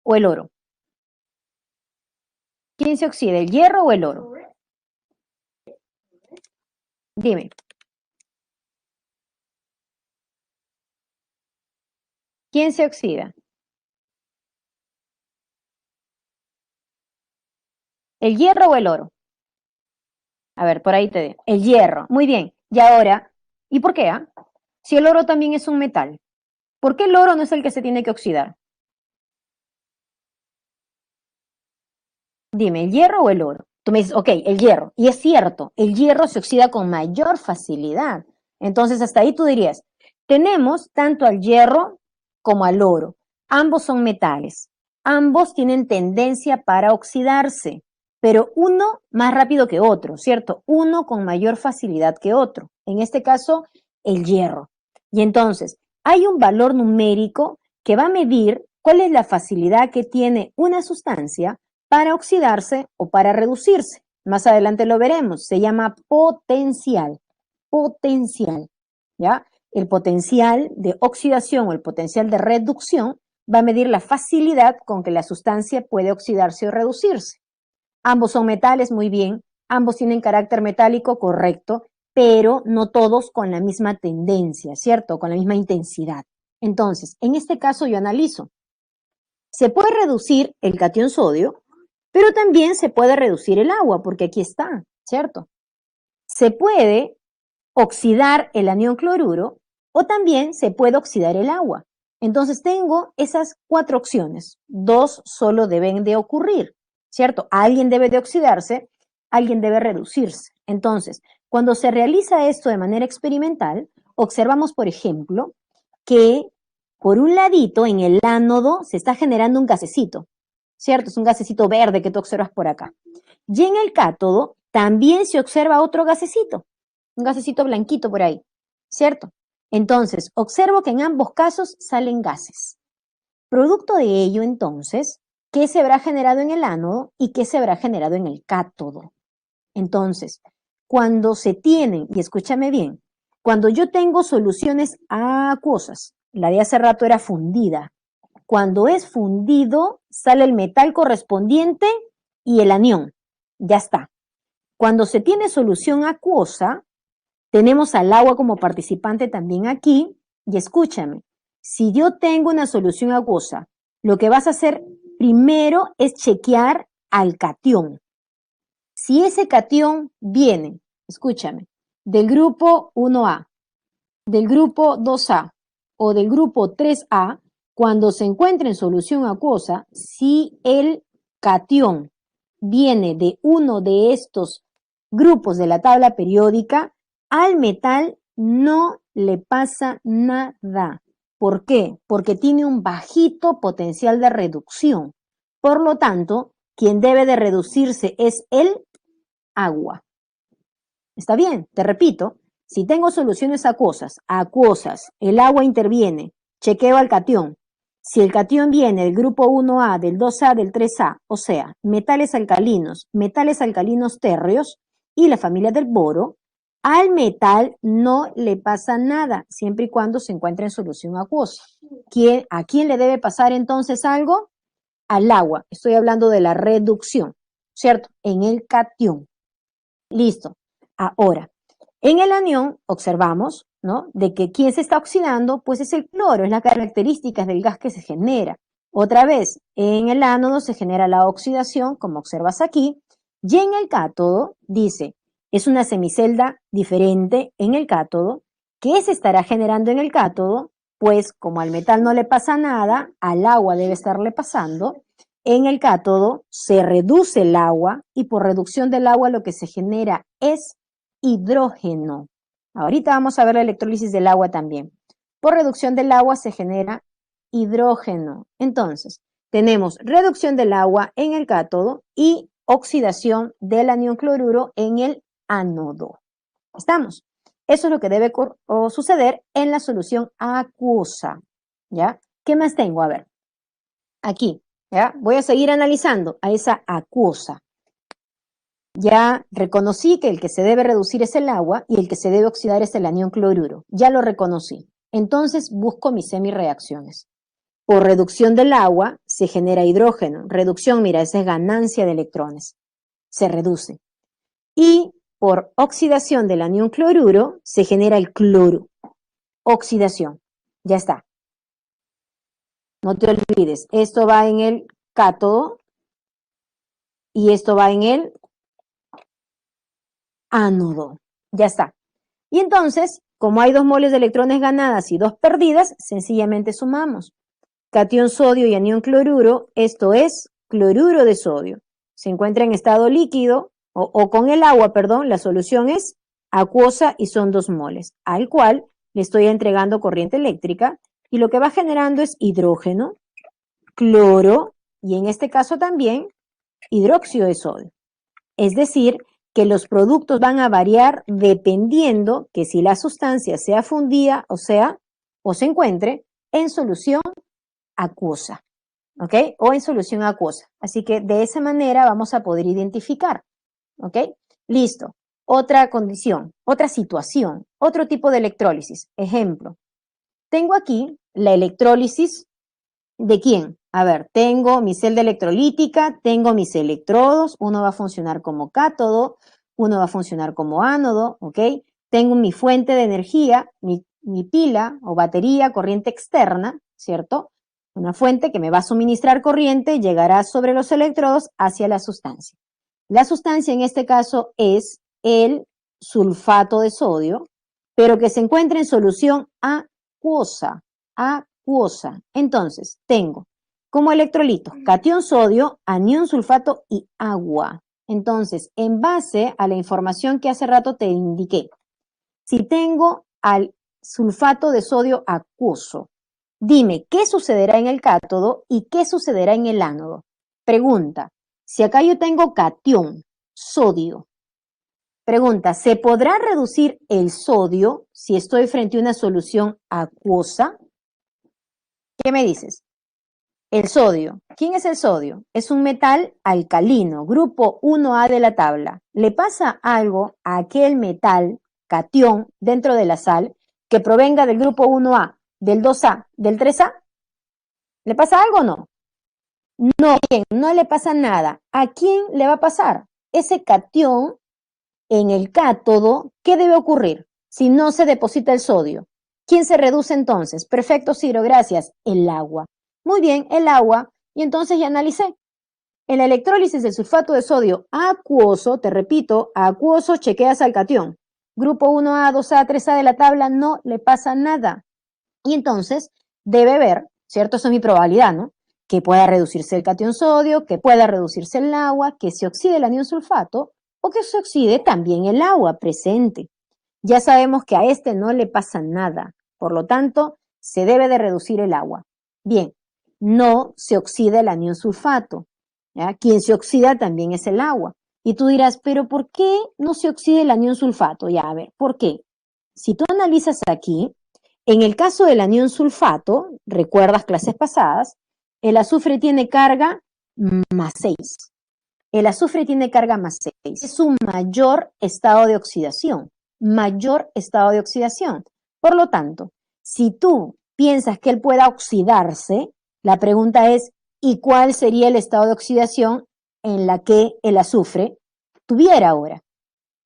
o el oro? ¿Quién se oxida, el hierro o el oro? Dime, ¿quién se oxida? ¿El hierro o el oro? A ver, por ahí te digo. El hierro. Muy bien. Y ahora, ¿y por qué? Si el oro también es un metal, ¿por qué el oro no es el que se tiene que oxidar? Dime, ¿el hierro o el oro? Tú me dices, ok, el hierro. Y es cierto, el hierro se oxida con mayor facilidad. Entonces, hasta ahí tú dirías, tenemos tanto al hierro como al oro. Ambos son metales. Ambos tienen tendencia para oxidarse, pero uno más rápido que otro, ¿cierto? Uno con mayor facilidad que otro. En este caso, el hierro. Y entonces, hay un valor numérico que va a medir cuál es la facilidad que tiene una sustancia para oxidarse o para reducirse. Más adelante lo veremos. Se llama potencial. Potencial. ¿Ya? El potencial de oxidación o el potencial de reducción va a medir la facilidad con que la sustancia puede oxidarse o reducirse. Ambos son metales, muy bien. Ambos tienen carácter metálico, correcto, pero no todos con la misma tendencia, ¿cierto? Con la misma intensidad. Entonces, en este caso yo analizo. Se puede reducir el catión sodio, pero también se puede reducir el agua, porque aquí está, ¿cierto? Se puede oxidar el anión cloruro o también se puede oxidar el agua. Entonces tengo esas 4 opciones. 2 solo deben de ocurrir, ¿cierto? Alguien debe de oxidarse, alguien debe reducirse. Entonces, cuando se realiza esto de manera experimental, observamos, por ejemplo, que por un ladito en el ánodo se está generando un gasecito, ¿cierto? Es un gasecito verde que tú observas por acá. Y en el cátodo también se observa otro gasecito, un gasecito blanquito por ahí, ¿cierto? Entonces, observo que en ambos casos salen gases. Producto de ello, entonces, ¿qué se habrá generado en el ánodo y qué se habrá generado en el cátodo? Entonces, cuando se tienen, y escúchame bien, cuando yo tengo soluciones acuosas, la de hace rato era fundida, cuando es fundido, sale el metal correspondiente y el anión. Ya está. Cuando se tiene solución acuosa, tenemos al agua como participante también aquí. Y escúchame, si yo tengo una solución acuosa, lo que vas a hacer primero es chequear al catión. Si ese catión viene, escúchame, del grupo 1A, del grupo 2A o del grupo 3A, cuando se encuentre en solución acuosa, si el catión viene de uno de estos grupos de la tabla periódica, al metal no le pasa nada. ¿Por qué? Porque tiene un bajito potencial de reducción. Por lo tanto, quien debe de reducirse es el agua. ¿Está bien? Te repito, si tengo soluciones acuosas, el agua interviene, chequeo al catión. Si el catión viene del grupo 1A, del 2A, del 3A, o sea, metales alcalinos térreos y la familia del boro, al metal no le pasa nada, siempre y cuando se encuentre en solución acuosa. ¿A quién le debe pasar entonces algo? Al agua. Estoy hablando de la reducción, ¿cierto? En el catión. Listo. Ahora, en el anión observamos, ¿no? De que ¿quién se está oxidando? Pues es el cloro, es la característica del gas que se genera. Otra vez, en el ánodo se genera la oxidación, como observas aquí, y en el cátodo, dice, es una semicelda diferente en el cátodo. ¿Qué se estará generando en el cátodo? Pues como al metal no le pasa nada, al agua debe estarle pasando. En el cátodo se reduce el agua y por reducción del agua lo que se genera es hidrógeno. Ahorita vamos a ver la electrólisis del agua también. Por reducción del agua se genera hidrógeno. Entonces, tenemos reducción del agua en el cátodo y oxidación del anión cloruro en el ánodo. ¿Estamos? Eso es lo que debe suceder en la solución acuosa. ¿Ya? ¿Qué más tengo? A ver. Aquí. ¿Ya? Voy a seguir analizando a esa acuosa. Ya reconocí que el que se debe reducir es el agua y el que se debe oxidar es el anión cloruro. Ya lo reconocí. Entonces busco mis semireacciones. Por reducción del agua se genera hidrógeno. Reducción, mira, esa es ganancia de electrones. Se reduce. Y por oxidación del anión cloruro se genera el cloro. Oxidación. Ya está. No te olvides, esto va en el cátodo y esto va en el ánodo. Ya está. Y entonces, como hay 2 moles de electrones ganadas y 2 perdidas, sencillamente sumamos. Catión sodio y anión cloruro, esto es cloruro de sodio. Se encuentra en estado líquido, o con el agua, perdón, la solución es acuosa y son 2 moles, al cual le estoy entregando corriente eléctrica y lo que va generando es hidrógeno, cloro y en este caso también hidróxido de sodio. Es decir, que los productos van a variar dependiendo que si la sustancia sea fundida, o se encuentre en solución acuosa, ¿ok? O en solución acuosa. Así que de esa manera vamos a poder identificar, ¿ok? Listo. Otra condición, otra situación, otro tipo de electrólisis. Ejemplo, tengo aquí la electrólisis ¿de quién? A ver, tengo mi celda electrolítica, tengo mis electrodos, uno va a funcionar como cátodo, uno va a funcionar como ánodo, ¿ok? Tengo mi fuente de energía, mi pila o batería, corriente externa, ¿cierto? Una fuente que me va a suministrar corriente, llegará sobre los electrodos hacia la sustancia. La sustancia en este caso es el sulfato de sodio, pero que se encuentra en solución acuosa, acuosa. Entonces, tengo como electrolitos catión sodio, anión sulfato y agua. Entonces, en base a la información que hace rato te indiqué, si tengo al sulfato de sodio acuoso, dime qué sucederá en el cátodo y qué sucederá en el ánodo. Pregunta, si acá yo tengo catión, sodio, pregunta, ¿se podrá reducir el sodio si estoy frente a una solución acuosa? ¿Qué me dices? El sodio. ¿Quién es el sodio? Es un metal alcalino, grupo 1A de la tabla. ¿Le pasa algo a aquel metal, catión, dentro de la sal, que provenga del grupo 1A, del 2A, del 3A? ¿Le pasa algo o no? No, bien, no le pasa nada. ¿A quién le va a pasar? Ese catión en el cátodo, ¿qué debe ocurrir si no se deposita el sodio? ¿Quién se reduce entonces? Perfecto, Ciro, gracias. El agua. Muy bien, el agua. Y entonces ya analicé. En la electrólisis del sulfato de sodio acuoso, te repito, acuoso, chequeas al catión. Grupo 1A, 2A, 3A de la tabla, no le pasa nada. Y entonces debe ver, ¿cierto? Esa es mi probabilidad, ¿no? Que pueda reducirse el catión sodio, que pueda reducirse el agua, que se oxide el anión sulfato o que se oxide también el agua presente. Ya sabemos que a este no le pasa nada, por lo tanto, se debe de reducir el agua. Bien, no se oxida el anión sulfato, ¿ya? Quien se oxida también es el agua. Y tú dirás, pero ¿por qué no se oxida el anión sulfato? Ya, a ver, ¿por qué? Si tú analizas aquí, en el caso del anión sulfato, recuerdas clases pasadas, el azufre tiene carga más 6. El azufre tiene carga más 6. Es un mayor estado de oxidación. Mayor estado de oxidación. Por lo tanto, si tú piensas que él pueda oxidarse, la pregunta es, ¿y cuál sería el estado de oxidación en la que el azufre tuviera ahora?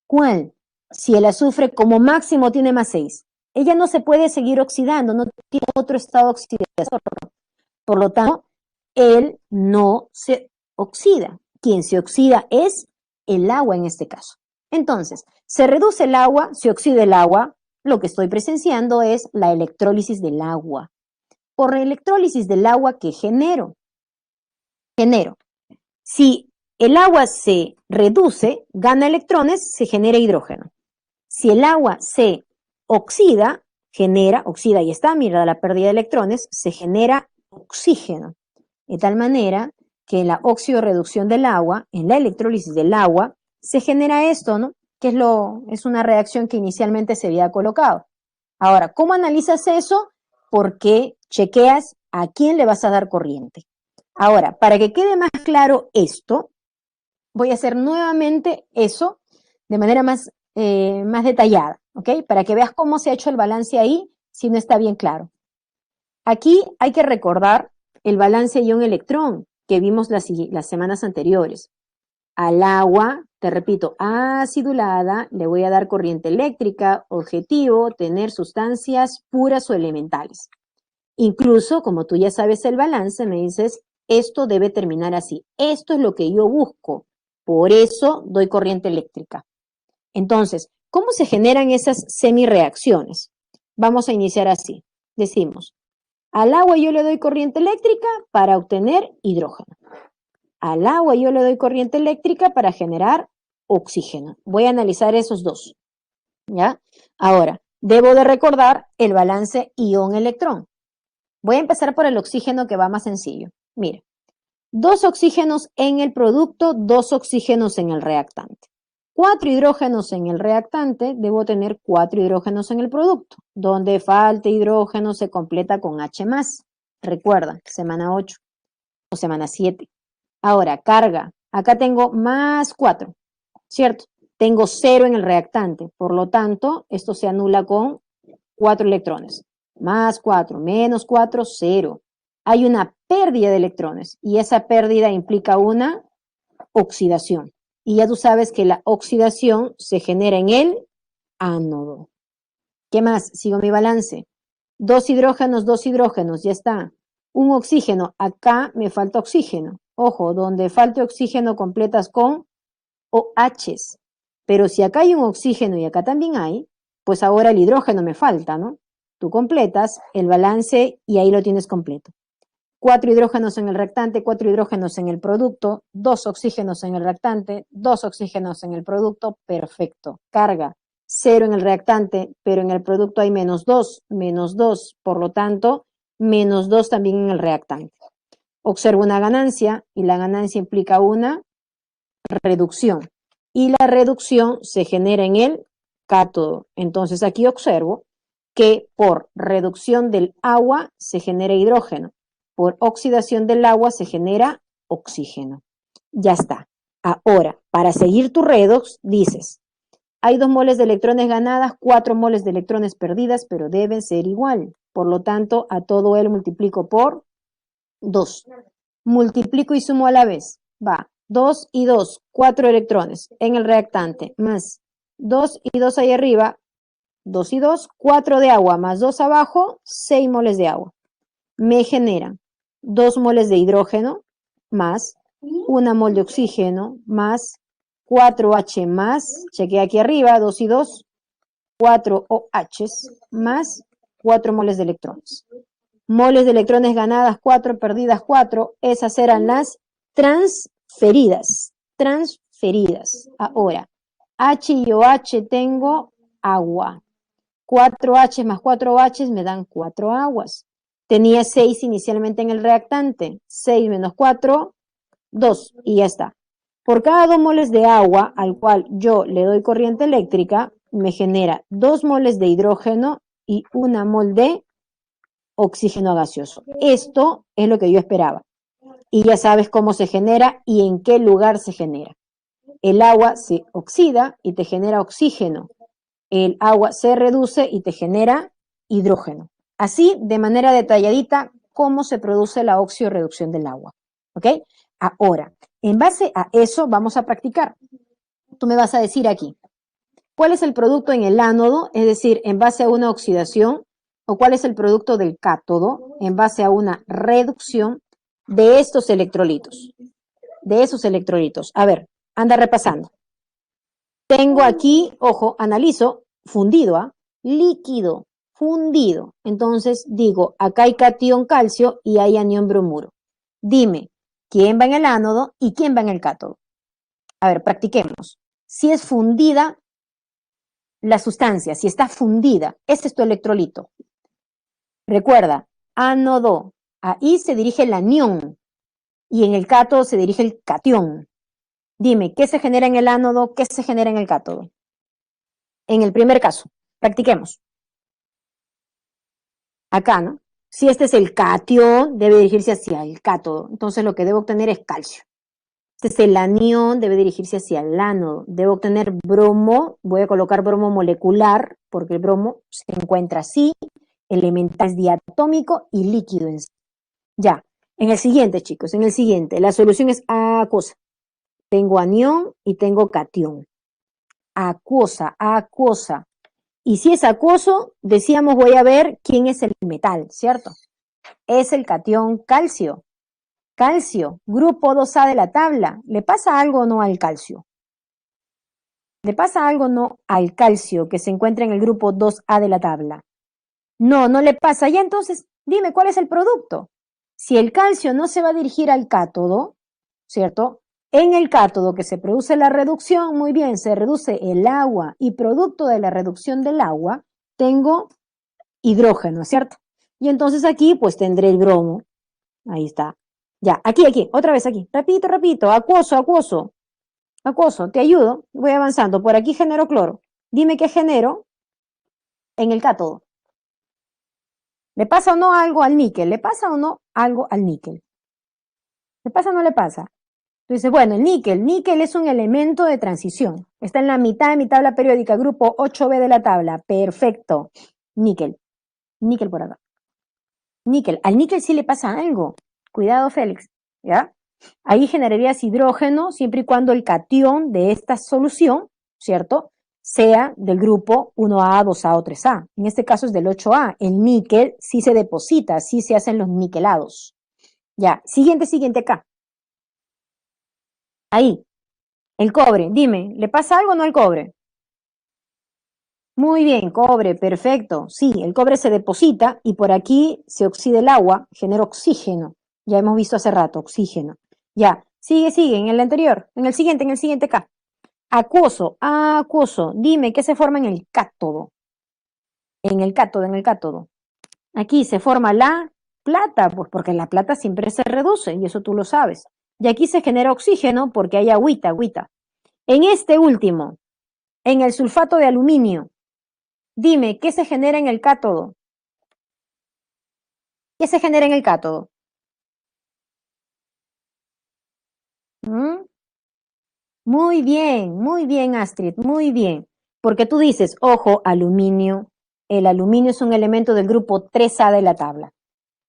¿Cuál? Si el azufre como máximo tiene más 6. Ella no se puede seguir oxidando, no tiene otro estado oxidador. Por lo tanto, él no se oxida. Quien se oxida es el agua en este caso. Entonces, se reduce el agua, se oxida el agua. Lo que estoy presenciando es la electrólisis del agua. Por electrólisis del agua, ¿qué genero? Si el agua se reduce, gana electrones, se genera hidrógeno. Si el agua se oxida, oxida y está, mira la pérdida de electrones, se genera oxígeno. De tal manera que en la oxidorreducción del agua, en la electrólisis del agua, se genera esto, ¿no? Que es una reacción que inicialmente se había colocado. Ahora, ¿cómo analizas eso? Porque chequeas a quién le vas a dar corriente. Ahora, para que quede más claro esto, voy a hacer nuevamente eso de manera más detallada, ¿ok? Para que veas cómo se ha hecho el balance ahí, si no está bien claro. Aquí hay que recordar el balance ion-electrón que vimos las semanas anteriores. Al agua, te repito, acidulada, le voy a dar corriente eléctrica, objetivo, tener sustancias puras o elementales. Incluso, como tú ya sabes el balance, me dices, esto debe terminar así. Esto es lo que yo busco, Por eso doy corriente eléctrica. Entonces, ¿cómo se generan esas semireacciones? Vamos a iniciar así. Decimos, al agua yo le doy corriente eléctrica para obtener hidrógeno. Al agua yo le doy corriente eléctrica para generar oxígeno. Voy a analizar esos dos, ¿ya? Ahora, debo de recordar el balance ion-electrón. Voy a empezar por el oxígeno, que va más sencillo. Mira, 2 oxígenos en el producto, 2 oxígenos en el reactante. 4 hidrógenos en el reactante, debo tener 4 hidrógenos en el producto. Donde falte hidrógeno se completa con H+. Recuerda, semana 8 o semana 7. Ahora, carga. Acá tengo más 4, ¿cierto? Tengo 0 en el reactante, por lo tanto, esto se anula con 4 electrones. Más 4, menos 4, 0. Hay una pérdida de electrones y esa pérdida implica una oxidación. Y ya tú sabes que la oxidación se genera en el ánodo. ¿Qué más? Sigo mi balance. 2 hidrógenos, ya está. Un oxígeno, acá me falta oxígeno. Ojo, donde falte oxígeno completas con OHs. Pero si acá hay un oxígeno y acá también hay, pues ahora el hidrógeno me falta, ¿no? Tú completas el balance y ahí lo tienes completo. 4 hidrógenos en el reactante, 4 hidrógenos en el producto, 2 oxígenos en el reactante, 2 oxígenos en el producto, perfecto. Carga, 0 en el reactante, pero en el producto hay menos 2, por lo tanto, menos 2 también en el reactante. Observo una ganancia y la ganancia implica una reducción. Y la reducción se genera en el cátodo. Entonces aquí observo que por reducción del agua se genera hidrógeno. Por oxidación del agua se genera oxígeno. Ya está. Ahora, para seguir tu redox, dices, hay 2 moles de electrones ganadas, 4 moles de electrones perdidas, pero deben ser igual. Por lo tanto, a todo él multiplico por 2. Multiplico y sumo a la vez. Va, 2 y 2, 4 electrones en el reactante, más 2 y 2 ahí arriba, 2 y 2, 4 de agua, más 2 abajo, 6 moles de agua. Me generan 2 moles de hidrógeno, más 1 mol de oxígeno, más 4H más, chequea aquí arriba, 2 y 2, 4 OHs, más 4 moles de electrones. Moles de electrones ganadas 4, perdidas 4, esas eran las transferidas. Ahora, H y OH tengo agua. 4H más 4H me dan 4 aguas. Tenía 6 inicialmente en el reactante. 6 menos 4, 2. Y ya está. Por cada 2 moles de agua al cual yo le doy corriente eléctrica, me genera 2 moles de hidrógeno y 1 mol de oxígeno gaseoso. Esto es lo que yo esperaba. Y ya sabes cómo se genera y en qué lugar se genera. El agua se oxida y te genera oxígeno. El agua se reduce y te genera hidrógeno. Así, de manera detalladita, cómo se produce la oxidorreducción del agua. ¿Ok? Ahora, en base a eso vamos a practicar. Tú me vas a decir aquí, ¿cuál es el producto en el ánodo? Es decir, en base a una oxidación, o cuál es el producto del cátodo en base a una reducción de estos electrolitos. De esos electrolitos. A ver, anda repasando. Tengo aquí, ojo, analizo, fundido, líquido, fundido. Entonces digo, acá hay catión calcio y hay anión bromuro. Dime, ¿quién va en el ánodo y quién va en el cátodo? A ver, practiquemos. Si es fundida la sustancia, si está fundida, este es tu electrolito. Recuerda, ánodo, ahí se dirige el anión y en el cátodo se dirige el catión. Dime, ¿qué se genera en el ánodo? ¿Qué se genera en el cátodo? En el primer caso, practiquemos. Acá, ¿no? Si este es el catión, debe dirigirse hacia el cátodo. Entonces lo que debo obtener es calcio. Este es el anión, debe dirigirse hacia el ánodo. Debo obtener bromo, voy a colocar bromo molecular, porque el bromo se encuentra así, elemental es diatómico y líquido en sí. Ya, en el siguiente, chicos, en el siguiente, la solución es acuosa. Tengo anión y tengo catión. Acuosa. Y si es acuoso, decíamos, voy a ver quién es el metal, ¿cierto? Es el catión calcio. Calcio, grupo 2A de la tabla. ¿Le pasa algo o no al calcio? ¿Le pasa algo o no al calcio que se encuentra en el grupo 2A de la tabla? No, no le pasa. Ya entonces, dime, ¿cuál es el producto? Si el calcio no se va a dirigir al cátodo, ¿cierto? En el cátodo que se produce la reducción, muy bien, se reduce el agua y producto de la reducción del agua, tengo hidrógeno, ¿cierto? Y entonces aquí pues tendré el bromo. Ahí está. Ya, aquí, otra vez aquí. Repito, acuoso, te ayudo. Voy avanzando. Por aquí genero cloro. Dime qué genero en el cátodo. ¿Le pasa o no algo al níquel? ¿Le pasa o no algo al níquel? ¿Le pasa o no le pasa? Entonces, bueno, el níquel es un elemento de transición. Está en la mitad de mi tabla periódica, grupo 8B de la tabla. Perfecto. Níquel por acá. Níquel, al níquel sí le pasa algo. Cuidado, Félix, ¿ya? Ahí generarías hidrógeno siempre y cuando el catión de esta solución, ¿cierto?, sea del grupo 1A, 2A o 3A. En este caso es del 8A. El níquel sí se deposita, sí se hacen los niquelados. Ya, siguiente acá. Ahí, el cobre, dime, ¿le pasa algo o no al cobre? Muy bien, cobre, perfecto. Sí, el cobre se deposita y por aquí se oxida el agua, genera oxígeno. Ya hemos visto hace rato, oxígeno. Ya, sigue, en el anterior, en el siguiente acá. Acuoso, dime, ¿qué se forma en el cátodo? En el cátodo. Aquí se forma la plata, pues porque la plata siempre se reduce y eso tú lo sabes. Y aquí se genera oxígeno porque hay agüita. En este último, en el sulfato de aluminio, dime, ¿qué se genera en el cátodo? ¿Qué se genera en el cátodo? ¿Mm? Muy bien, Astrid, muy bien. Porque tú dices, ojo, aluminio. El aluminio es un elemento del grupo 3A de la tabla.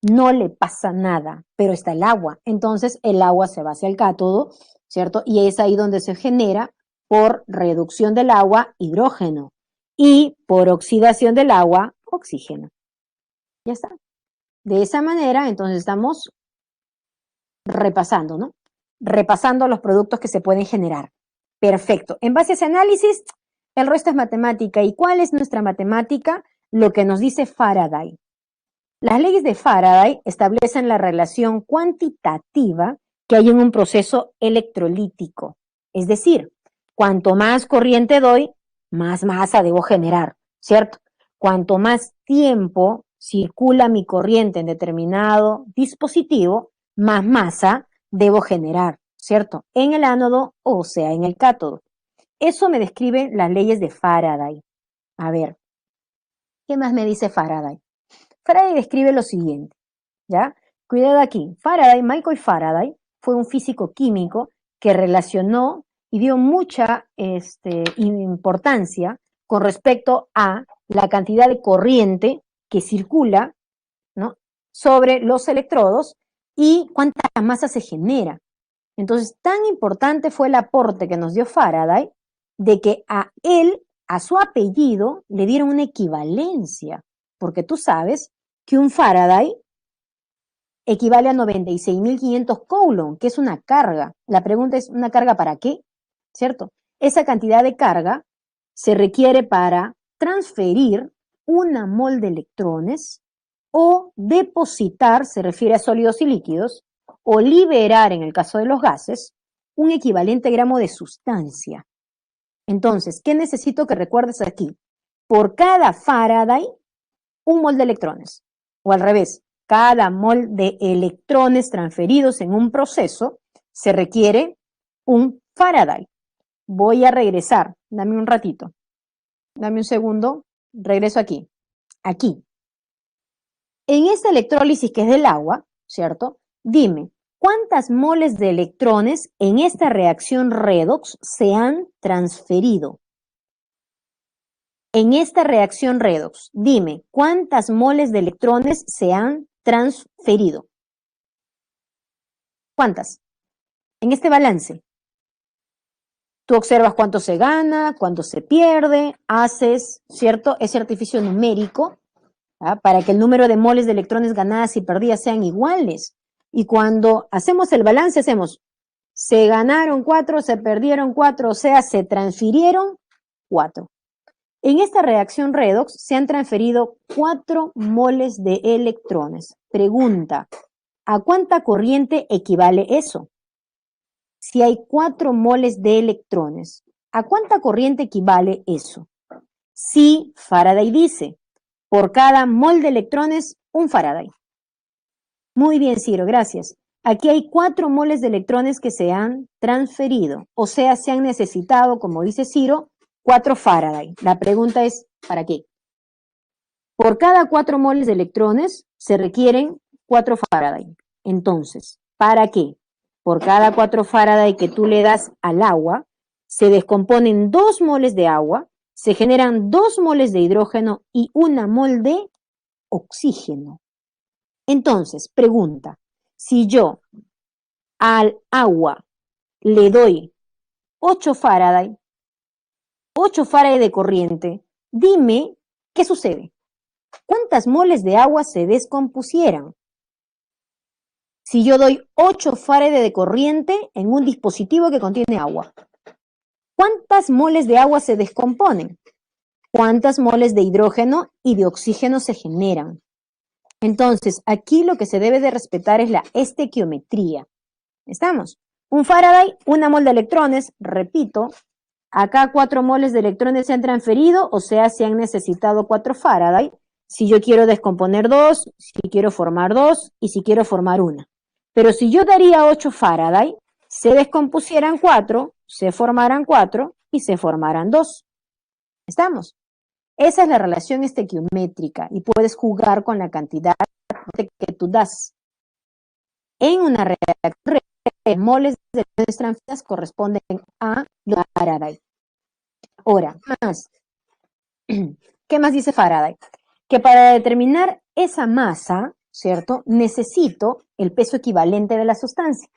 No le pasa nada, pero está el agua. Entonces el agua se va hacia el cátodo, ¿cierto? Y es ahí donde se genera, por reducción del agua, hidrógeno. Y por oxidación del agua, oxígeno. Ya está. De esa manera, entonces estamos repasando, ¿no? Repasando los productos que se pueden generar. Perfecto. En base a ese análisis, el resto es matemática. ¿Y cuál es nuestra matemática? Lo que nos dice Faraday. Las leyes de Faraday establecen la relación cuantitativa que hay en un proceso electrolítico. Es decir, cuanto más corriente doy, más masa debo generar, ¿cierto? Cuanto más tiempo circula mi corriente en determinado dispositivo, más masa debo generar, ¿cierto? En el ánodo o sea en el cátodo. Eso me describe las leyes de Faraday. A ver, ¿qué más me dice Faraday? Faraday describe lo siguiente, ¿ya? Cuidado aquí. Michael Faraday, fue un físico químico que relacionó y dio mucha importancia con respecto a la cantidad de corriente que circula, ¿no?, sobre los electrodos y cuánta masa se genera. Entonces, tan importante fue el aporte que nos dio Faraday de que a él, a su apellido, le dieron una equivalencia, porque tú sabes que un Faraday equivale a 96.500 Coulomb, que es una carga. La pregunta es, ¿una carga para qué? ¿Cierto? Esa cantidad de carga se requiere para transferir una mol de electrones o depositar, se refiere a sólidos y líquidos, o liberar, en el caso de los gases, un equivalente gramo de sustancia. Entonces, ¿qué necesito que recuerdes aquí? Por cada Faraday, un mol de electrones. O al revés, cada mol de electrones transferidos en un proceso se requiere un Faraday. Voy a regresar, dame un ratito, dame un segundo, regreso aquí. Aquí. En esta electrólisis que es del agua, ¿cierto? Dime, ¿cuántas moles de electrones en esta reacción redox se han transferido? En esta reacción redox, dime, ¿cuántas moles de electrones se han transferido? ¿Cuántas? En este balance. Tú observas cuánto se gana, cuánto se pierde, haces, ¿cierto?, ese artificio numérico, ¿ah?, para que el número de moles de electrones ganadas y perdidas sean iguales. Y cuando hacemos el balance, hacemos, se ganaron 4, se perdieron 4, o sea, se transfirieron 4. En esta reacción redox se han transferido 4 moles de electrones. Pregunta, ¿a cuánta corriente equivale eso? Si hay 4 moles de electrones, ¿a cuánta corriente equivale eso? Si Faraday dice, por cada mol de electrones, un Faraday. Muy bien, Ciro, gracias. Aquí hay 4 moles de electrones que se han transferido, o sea, se han necesitado, como dice Ciro, 4 Faraday. La pregunta es, ¿para qué? Por cada 4 moles de electrones se requieren 4 Faraday. Entonces, ¿para qué? Por cada 4 Faraday que tú le das al agua, se descomponen 2 moles de agua, se generan 2 moles de hidrógeno y 1 mol de oxígeno. Entonces, pregunta, si yo al agua le doy 8 Faraday de corriente, dime, ¿qué sucede? ¿Cuántas moles de agua se descompusieran? Si yo doy 8 Faraday de corriente en un dispositivo que contiene agua, ¿cuántas moles de agua se descomponen? ¿Cuántas moles de hidrógeno y de oxígeno se generan? Entonces, aquí lo que se debe de respetar es la estequiometría. ¿Estamos? Un Faraday, 1 mol de electrones, repito, acá 4 moles de electrones se han transferido, o sea, se han necesitado 4 Faraday. Si yo quiero descomponer 2, si quiero formar 2 y si quiero formar 1. Pero si yo daría 8 Faraday, se descompusieran 4, se formaran 4 y se formaran 2. ¿Estamos? Esa es la relación estequiométrica y puedes jugar con la cantidad que tú das. En una reacción, moles de electrones transferidas corresponden a los Faraday. Ahora, más. ¿Qué más dice Faraday? Que para determinar esa masa, ¿cierto? Necesito el peso equivalente de la sustancia.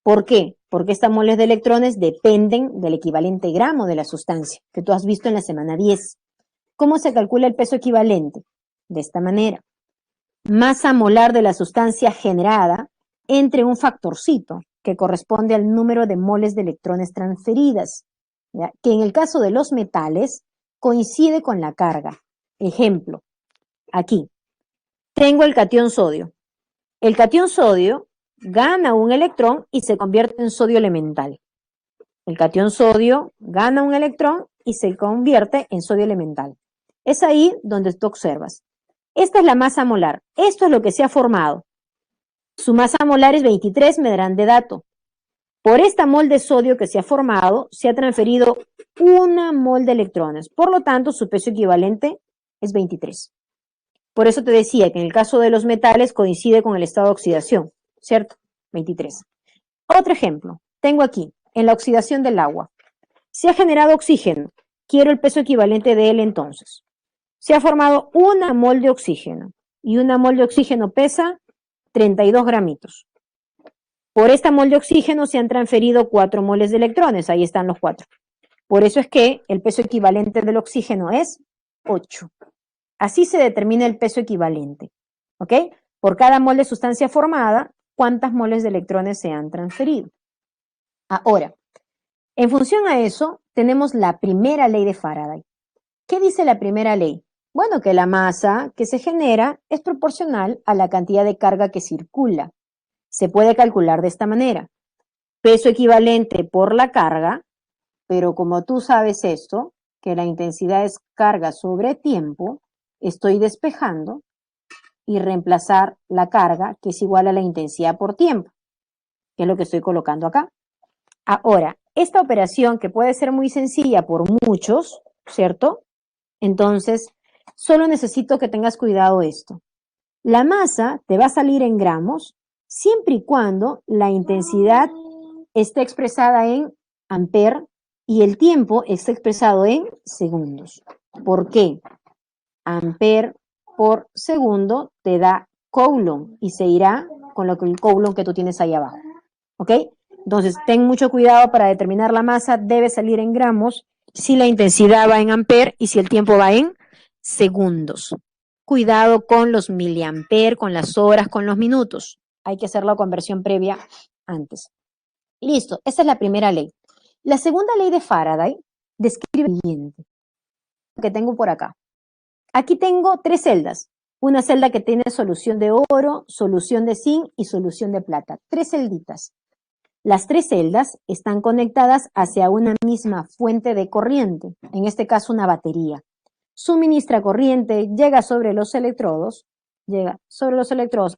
¿Por qué? Porque estas moles de electrones dependen del equivalente gramo de la sustancia, que tú has visto en la semana 10. ¿Cómo se calcula el peso equivalente? De esta manera. Masa molar de la sustancia generada entre un factorcito, que corresponde al número de moles de electrones transferidas, ¿ya? Que en el caso de los metales coincide con la carga. Ejemplo, aquí, tengo el catión sodio. El catión sodio gana un electrón y se convierte en sodio elemental. El catión sodio gana un electrón y se convierte en sodio elemental. Es ahí donde tú observas. Esta es la masa molar. Esto es lo que se ha formado. Su masa molar es 23, me darán de dato. Por esta mol de sodio que se ha formado, se ha transferido 1 mol de electrones. Por lo tanto, su peso equivalente es 23. Por eso te decía que en el caso de los metales coincide con el estado de oxidación, ¿cierto? 23. Otro ejemplo. Tengo aquí, en la oxidación del agua. Se ha generado oxígeno. Quiero el peso equivalente de él entonces. Se ha formado 1 mol de oxígeno. Y 1 mol de oxígeno pesa 32 gramitos. Por esta mol de oxígeno se han transferido 4 moles de electrones. Ahí están los 4. Por eso es que el peso equivalente del oxígeno es 8. Así se determina el peso equivalente. ¿Ok? Por cada mol de sustancia formada, ¿cuántas moles de electrones se han transferido? Ahora, en función a eso, tenemos la primera ley de Faraday. ¿Qué dice la primera ley? Bueno, que la masa que se genera es proporcional a la cantidad de carga que circula. Se puede calcular de esta manera. Peso equivalente por la carga, pero como tú sabes esto, que la intensidad es carga sobre tiempo, estoy despejando y reemplazar la carga, que es igual a la intensidad por tiempo, que es lo que estoy colocando acá. Ahora, esta operación que puede ser muy sencilla por muchos, ¿cierto? Entonces, solo necesito que tengas cuidado esto. La masa te va a salir en gramos siempre y cuando la intensidad esté expresada en amper y el tiempo esté expresado en segundos. ¿Por qué? Amper por segundo te da coulomb y se irá con lo que el coulomb que tú tienes ahí abajo. ¿Ok? Entonces, ten mucho cuidado para determinar la masa, debe salir en gramos si la intensidad va en amper y si el tiempo va en segundos. Cuidado con los miliamper, con las horas, con los minutos. hay que hacer la conversión previa antes. Listo, esa es la primera ley. La segunda ley de Faraday describe lo siguiente, que tengo por acá. Aquí tengo 3 celdas. Una celda que tiene solución de oro, solución de zinc y solución de plata. 3 celditas. Las 3 celdas están conectadas hacia una misma fuente de corriente, en este caso una batería. Suministra corriente, llega sobre los electrodos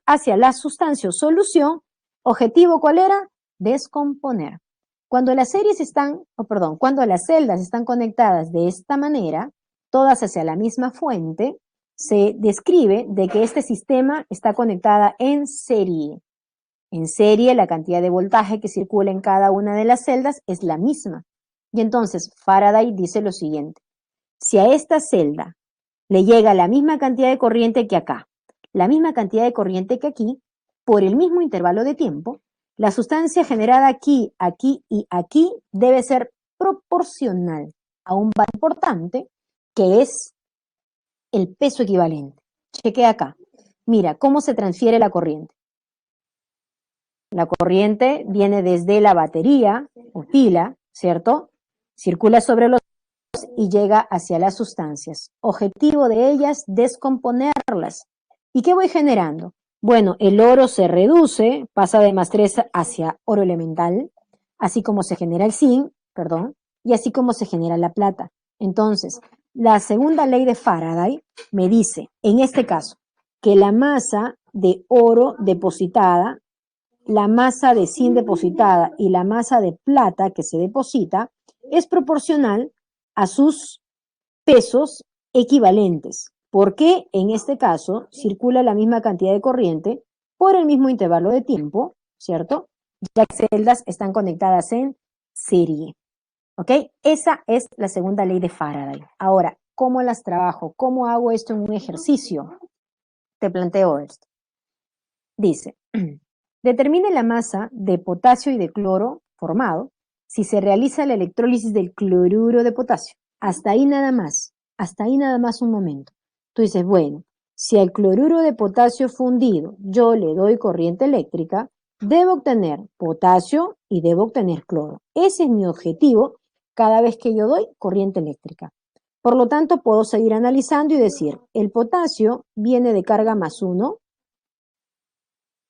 hacia la sustancia o solución. ¿Objetivo cuál era? Descomponer. Cuando las celdas están conectadas de esta manera, todas hacia la misma fuente, se describe de que este sistema está conectada en serie. En serie, la cantidad de voltaje que circula en cada una de las celdas es la misma. Y entonces Faraday dice lo siguiente: si a esta celda le llega la misma cantidad de corriente que acá, la misma cantidad de corriente que aquí, por el mismo intervalo de tiempo, la sustancia generada aquí, aquí y aquí debe ser proporcional a un valor importante que es el peso equivalente. Chequea acá. Mira cómo se transfiere la corriente. La corriente viene desde la batería o pila, ¿cierto? Circula sobre los y llega hacia las sustancias. Objetivo de ellas, descomponerlas. ¿Y qué voy generando? Bueno, el oro se reduce, pasa de +3 hacia oro elemental, así como se genera el zinc, y así como se genera la plata. Entonces, la segunda ley de Faraday me dice, en este caso, que la masa de oro depositada, la masa de zinc depositada y la masa de plata que se deposita es proporcional a sus pesos equivalentes. ¿Por qué en este caso circula la misma cantidad de corriente por el mismo intervalo de tiempo, ¿cierto? Ya que las celdas están conectadas en serie. ¿Ok? Esa es la segunda ley de Faraday. Ahora, ¿cómo las trabajo? ¿Cómo hago esto en un ejercicio? Te planteo esto. Dice, determine la masa de potasio y de cloro formado si se realiza la electrólisis del cloruro de potasio. Hasta ahí nada más un momento. Tú dices, bueno, si al cloruro de potasio fundido yo le doy corriente eléctrica, debo obtener potasio y debo obtener cloro. Ese es mi objetivo cada vez que yo doy corriente eléctrica. Por lo tanto, puedo seguir analizando y decir, el potasio viene de carga +1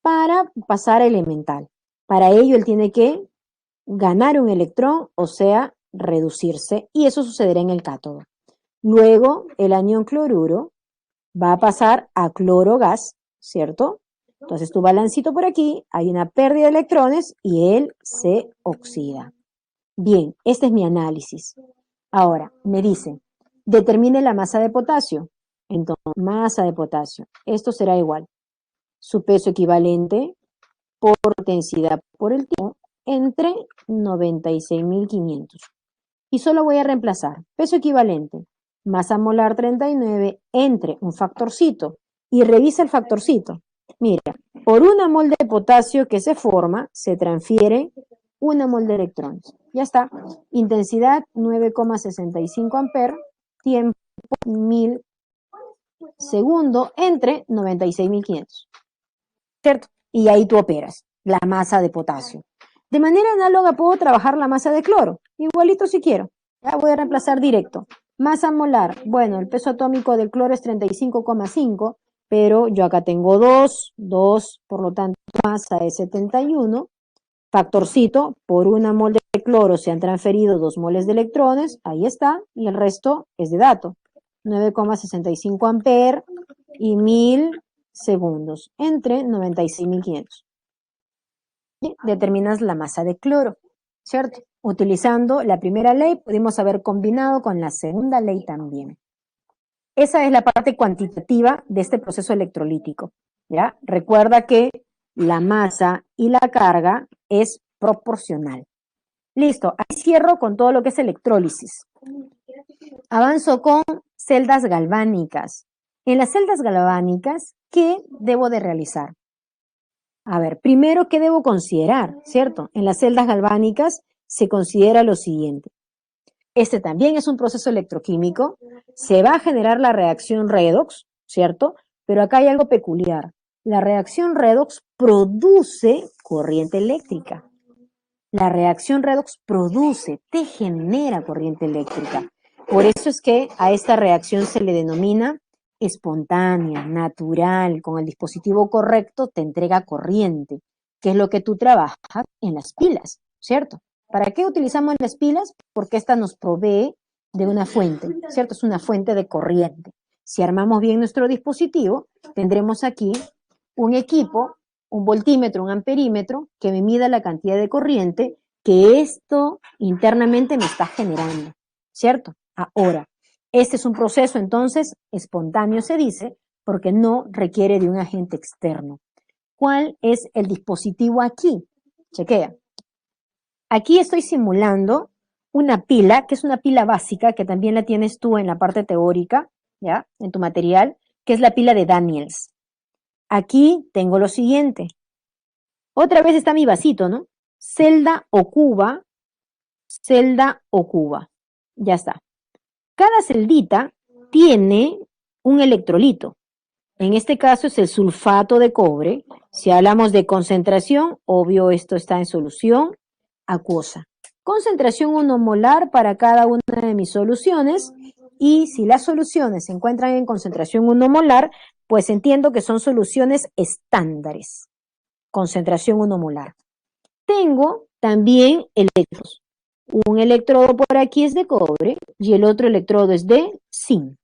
para pasar a elemental. Para ello, él tiene que ganar un electrón, o sea, reducirse, y eso sucederá en el cátodo. Luego, el anión cloruro va a pasar a cloro gas, ¿cierto? Entonces, tu balancito por aquí, hay una pérdida de electrones y él se oxida. Bien, este es mi análisis. Ahora, me dicen, determine la masa de potasio. Entonces, masa de potasio. Esto será igual. Su peso equivalente por densidad por el tiempo entre 96.500. Y solo voy a reemplazar peso equivalente, masa molar 39 entre un factorcito. Y revisa el factorcito. Mira, por 1 mol de potasio que se forma, se transfiere 1 mol de electrones. Ya está. Intensidad 9,65 amperes, tiempo 1000 segundos entre 96.500. ¿Cierto? Y ahí tú operas la masa de potasio. De manera análoga puedo trabajar la masa de cloro, igualito si quiero. Ya voy a reemplazar directo. Masa molar, bueno, el peso atómico del cloro es 35,5, pero yo acá tengo 2, por lo tanto masa es 71. Factorcito, por 1 mol de cloro se han transferido 2 moles de electrones, ahí está, y el resto es de dato. 9,65 amperes y 1000 segundos entre 96.500. Determinas la masa de cloro, ¿cierto? Utilizando la primera ley, pudimos haber combinado con la segunda ley también. Esa es la parte cuantitativa de este proceso electrolítico, ¿ya? Recuerda que la masa y la carga es proporcional. Listo, ahí cierro con todo lo que es electrólisis. Avanzo con celdas galvánicas. En las celdas galvánicas, ¿qué debo de realizar? A ver, primero, ¿qué debo considerar? ¿Cierto? En las celdas galvánicas se considera lo siguiente. Este también es un proceso electroquímico. Se va a generar la reacción redox, ¿cierto? Pero acá hay algo peculiar. La reacción redox produce corriente eléctrica. La reacción redox produce, te genera corriente eléctrica. Por eso es que a esta reacción se le denomina espontánea, natural, con el dispositivo correcto te entrega corriente, que es lo que tú trabajas en las pilas, ¿cierto? ¿Para qué utilizamos las pilas? Porque esta nos provee de una fuente, ¿cierto? Es una fuente de corriente. Si armamos bien nuestro dispositivo, tendremos aquí un equipo, un voltímetro, un amperímetro, que me mida la cantidad de corriente que esto internamente me está generando, ¿cierto? Ahora, este es un proceso entonces espontáneo, se dice, porque no requiere de un agente externo. ¿Cuál es el dispositivo aquí? Chequea. Aquí estoy simulando una pila, que es una pila básica, que también la tienes tú en la parte teórica, ¿ya? En tu material, que es la pila de Daniels. Aquí tengo lo siguiente. Otra vez está mi vasito, ¿no? Celda o cuba, ya está. Cada celdita tiene un electrolito. En este caso es el sulfato de cobre. Si hablamos de concentración, obvio esto está en solución acuosa. Concentración 1 molar para cada una de mis soluciones. Y si las soluciones se encuentran en concentración 1 molar, pues entiendo que son soluciones estándares. Concentración 1 molar. Tengo también electrodos. Un electrodo por aquí es de cobre y el otro electrodo es de zinc.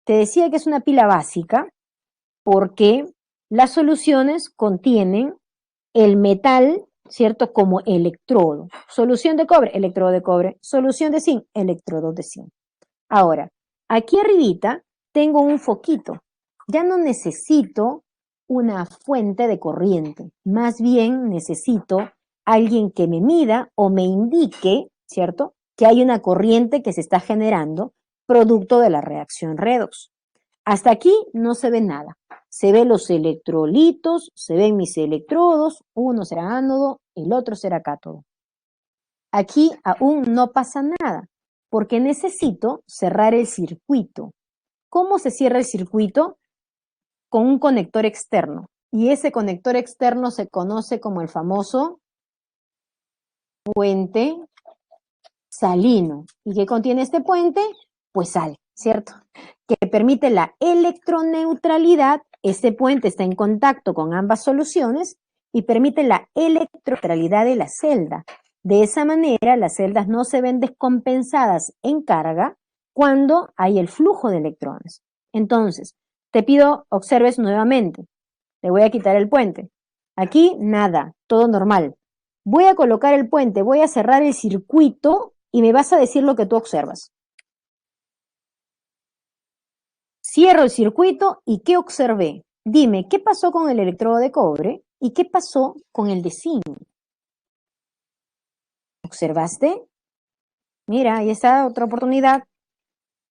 Te decía que es una pila básica porque las soluciones contienen el metal, ¿cierto? Como electrodo. Solución de cobre, electrodo de cobre. Solución de zinc, electrodo de zinc. Ahora, aquí arribita tengo un foquito. Ya no necesito una fuente de corriente. Más bien necesito alguien que me mida o me indique, ¿cierto? Que hay una corriente que se está generando producto de la reacción redox. Hasta aquí no se ve nada. Se ven los electrolitos, se ven mis electrodos, uno será ánodo, el otro será cátodo. Aquí aún no pasa nada, porque necesito cerrar el circuito. ¿Cómo se cierra el circuito? Con un conector externo. Y ese conector externo se conoce como el famoso puente salino. ¿Y qué contiene este puente? Pues sal, ¿cierto? Que permite la electroneutralidad. Este puente está en contacto con ambas soluciones y permite la electroneutralidad de la celda. De esa manera, las celdas no se ven descompensadas en carga cuando hay el flujo de electrones. Entonces, te pido observes nuevamente. Le voy a quitar el puente. Aquí nada, todo normal. Voy a colocar el puente, voy a cerrar el circuito y me vas a decir lo que tú observas. Cierro el circuito y ¿qué observé? Dime, ¿qué pasó con el electrodo de cobre y qué pasó con el de zinc? ¿Observaste? Mira, ahí está otra oportunidad.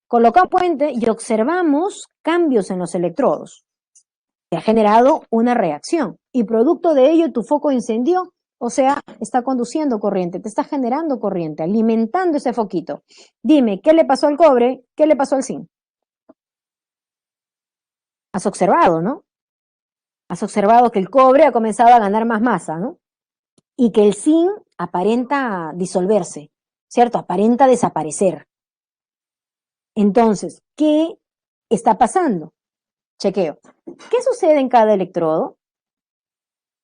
Coloca un puente y observamos cambios en los electrodos. Se ha generado una reacción y producto de ello tu foco incendió, o sea, está conduciendo corriente, te está generando corriente, alimentando ese foquito. Dime, ¿qué le pasó al cobre? ¿Qué le pasó al zinc? Has observado, ¿no? Has observado que el cobre ha comenzado a ganar más masa, ¿no? Y que el zinc aparenta disolverse, ¿cierto? Aparenta desaparecer. Entonces, ¿qué está pasando? Chequeo. ¿Qué sucede en cada electrodo?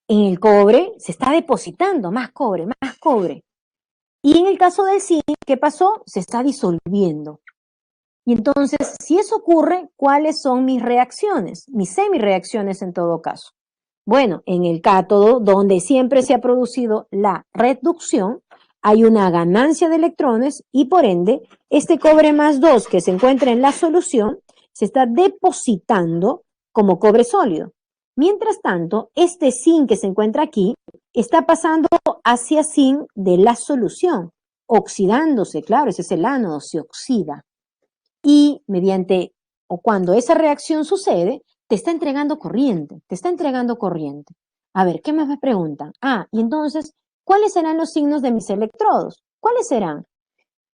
En el cobre se está depositando más cobre, más cobre. Y en el caso del zinc, ¿qué pasó? Se está disolviendo. Y entonces, si eso ocurre, ¿cuáles son mis reacciones? Mis semireacciones en todo caso. Bueno, en el cátodo, donde siempre se ha producido la reducción, hay una ganancia de electrones y por ende, este cobre más 2 que se encuentra en la solución se está depositando como cobre sólido. Mientras tanto, este zinc que se encuentra aquí está pasando hacia zinc de la solución, oxidándose, claro, ese es el ánodo, se oxida. Y mediante, o cuando esa reacción sucede, te está entregando corriente, te está entregando corriente. A ver, ¿qué más me preguntan? Ah, y entonces, ¿cuáles serán los signos de mis electrodos? ¿Cuáles serán?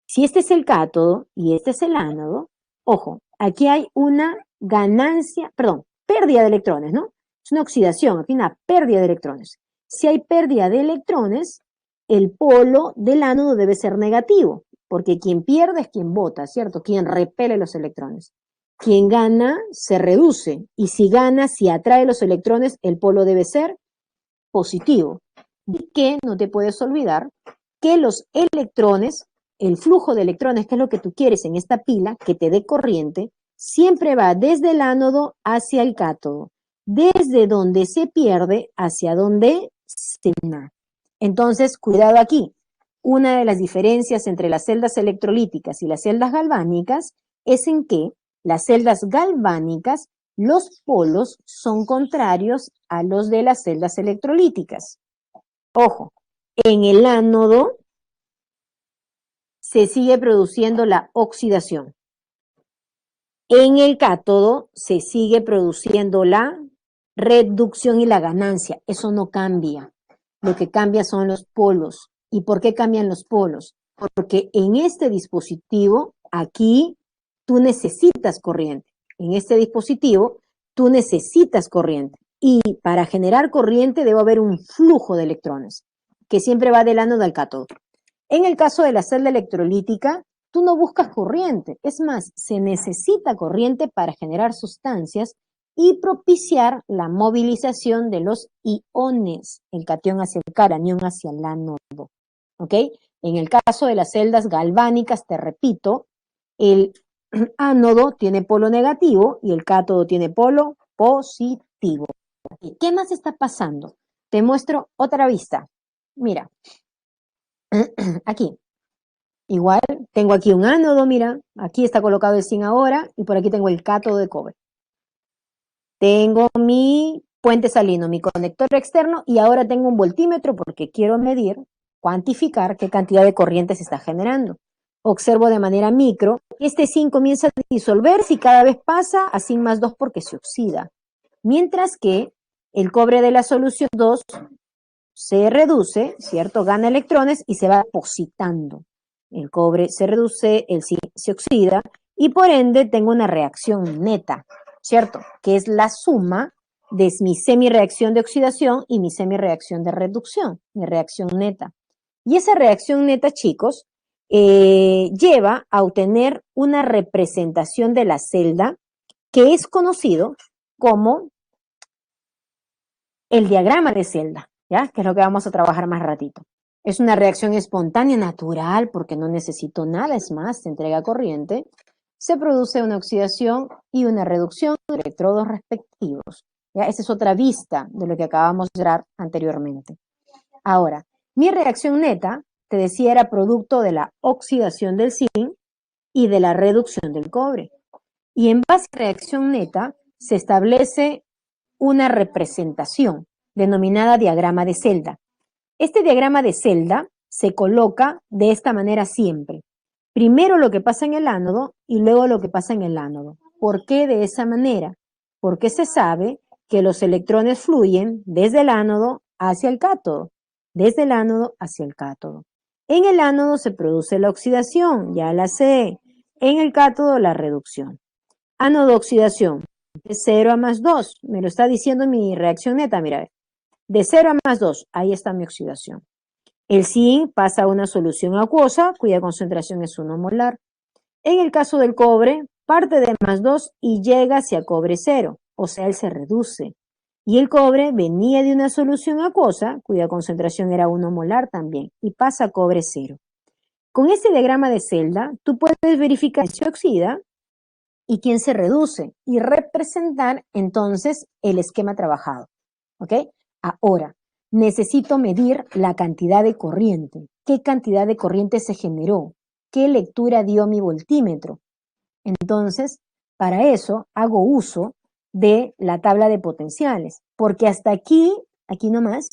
Si este es el cátodo y este es el ánodo, ojo, aquí hay una ganancia, perdón, pérdida de electrones, ¿no? Es una oxidación, aquí una pérdida de electrones. Si hay pérdida de electrones, el polo del ánodo debe ser negativo, porque quien pierde es quien bota, ¿cierto? Quien repele los electrones. Quien gana se reduce, y si gana, si atrae los electrones, el polo debe ser positivo. Y que no te puedes olvidar que los electrones, el flujo de electrones, que es lo que tú quieres en esta pila, que te dé corriente, siempre va desde el ánodo hacia el cátodo, desde donde se pierde hacia donde se gana. Entonces, cuidado aquí. Una de las diferencias entre las celdas electrolíticas y las celdas galvánicas es en que las celdas galvánicas, los polos son contrarios a los de las celdas electrolíticas. Ojo, en el ánodo se sigue produciendo la oxidación. En el cátodo se sigue produciendo la reducción y la ganancia. Eso no cambia. Lo que cambia son los polos. ¿Y por qué cambian los polos? Porque en este dispositivo, aquí, tú necesitas corriente. En este dispositivo, tú necesitas corriente. Y para generar corriente debe haber un flujo de electrones, que siempre va del ánodo al cátodo. En el caso de la celda electrolítica, tú no buscas corriente. Es más, se necesita corriente para generar sustancias y propiciar la movilización de los iones, el catión hacia el caranión hacia el ánodo. ¿Ok? En el caso de las celdas galvánicas, te repito, el ánodo tiene polo negativo y el cátodo tiene polo positivo. ¿Y qué más está pasando? Te muestro otra vista. Mira, aquí. Igual, tengo aquí un ánodo, mira, aquí está colocado el zinc ahora y por aquí tengo el cátodo de cobre. Tengo mi puente salino, mi conector externo y ahora tengo un voltímetro porque quiero medir, cuantificar qué cantidad de corriente se está generando. Observo de manera micro, este zinc comienza a disolverse y cada vez pasa a zinc más 2 porque se oxida. Mientras que el cobre de la solución 2 se reduce, ¿cierto? Gana electrones y se va depositando. El cobre se reduce, el zinc se oxida y por ende tengo una reacción neta, ¿cierto? Que es la suma de mi semireacción de oxidación y mi semireacción de reducción, mi reacción neta. Y esa reacción neta, chicos, lleva a obtener una representación de la celda que es conocido como el diagrama de celda, ¿ya? Que es lo que vamos a trabajar más ratito. Es una reacción espontánea, natural, porque no necesito nada, es más, se entrega corriente. Se produce una oxidación y una reducción de electrodos respectivos. ¿Ya? Esa es otra vista de lo que acabamos de ver anteriormente. Ahora, mi reacción neta, te decía, era producto de la oxidación del zinc y de la reducción del cobre. Y en base a reacción neta se establece una representación denominada diagrama de celda. Este diagrama de celda se coloca de esta manera siempre. Primero lo que pasa en el ánodo y luego lo que pasa en el ánodo. ¿Por qué de esa manera? Porque se sabe que los electrones fluyen desde el ánodo hacia el cátodo, desde el ánodo hacia el cátodo. En el ánodo se produce la oxidación, ya la sé. En el cátodo la reducción. Ánodo oxidación, de 0 a más 2, me lo está diciendo mi reacción neta, mira, de 0 a más 2, ahí está mi oxidación. El zinc pasa a una solución acuosa, cuya concentración es 1 molar. En el caso del cobre, parte de más 2 y llega hacia cobre 0, o sea, él se reduce. Y el cobre venía de una solución acuosa, cuya concentración era 1 molar también, y pasa a cobre 0. Con este diagrama de celda, tú puedes verificar si se oxida y quién se reduce y representar entonces el esquema trabajado. ¿Ok? Ahora, necesito medir la cantidad de corriente. ¿Qué cantidad de corriente se generó? ¿Qué lectura dio mi voltímetro? Entonces, para eso hago uso de la tabla de potenciales, porque hasta aquí nomás,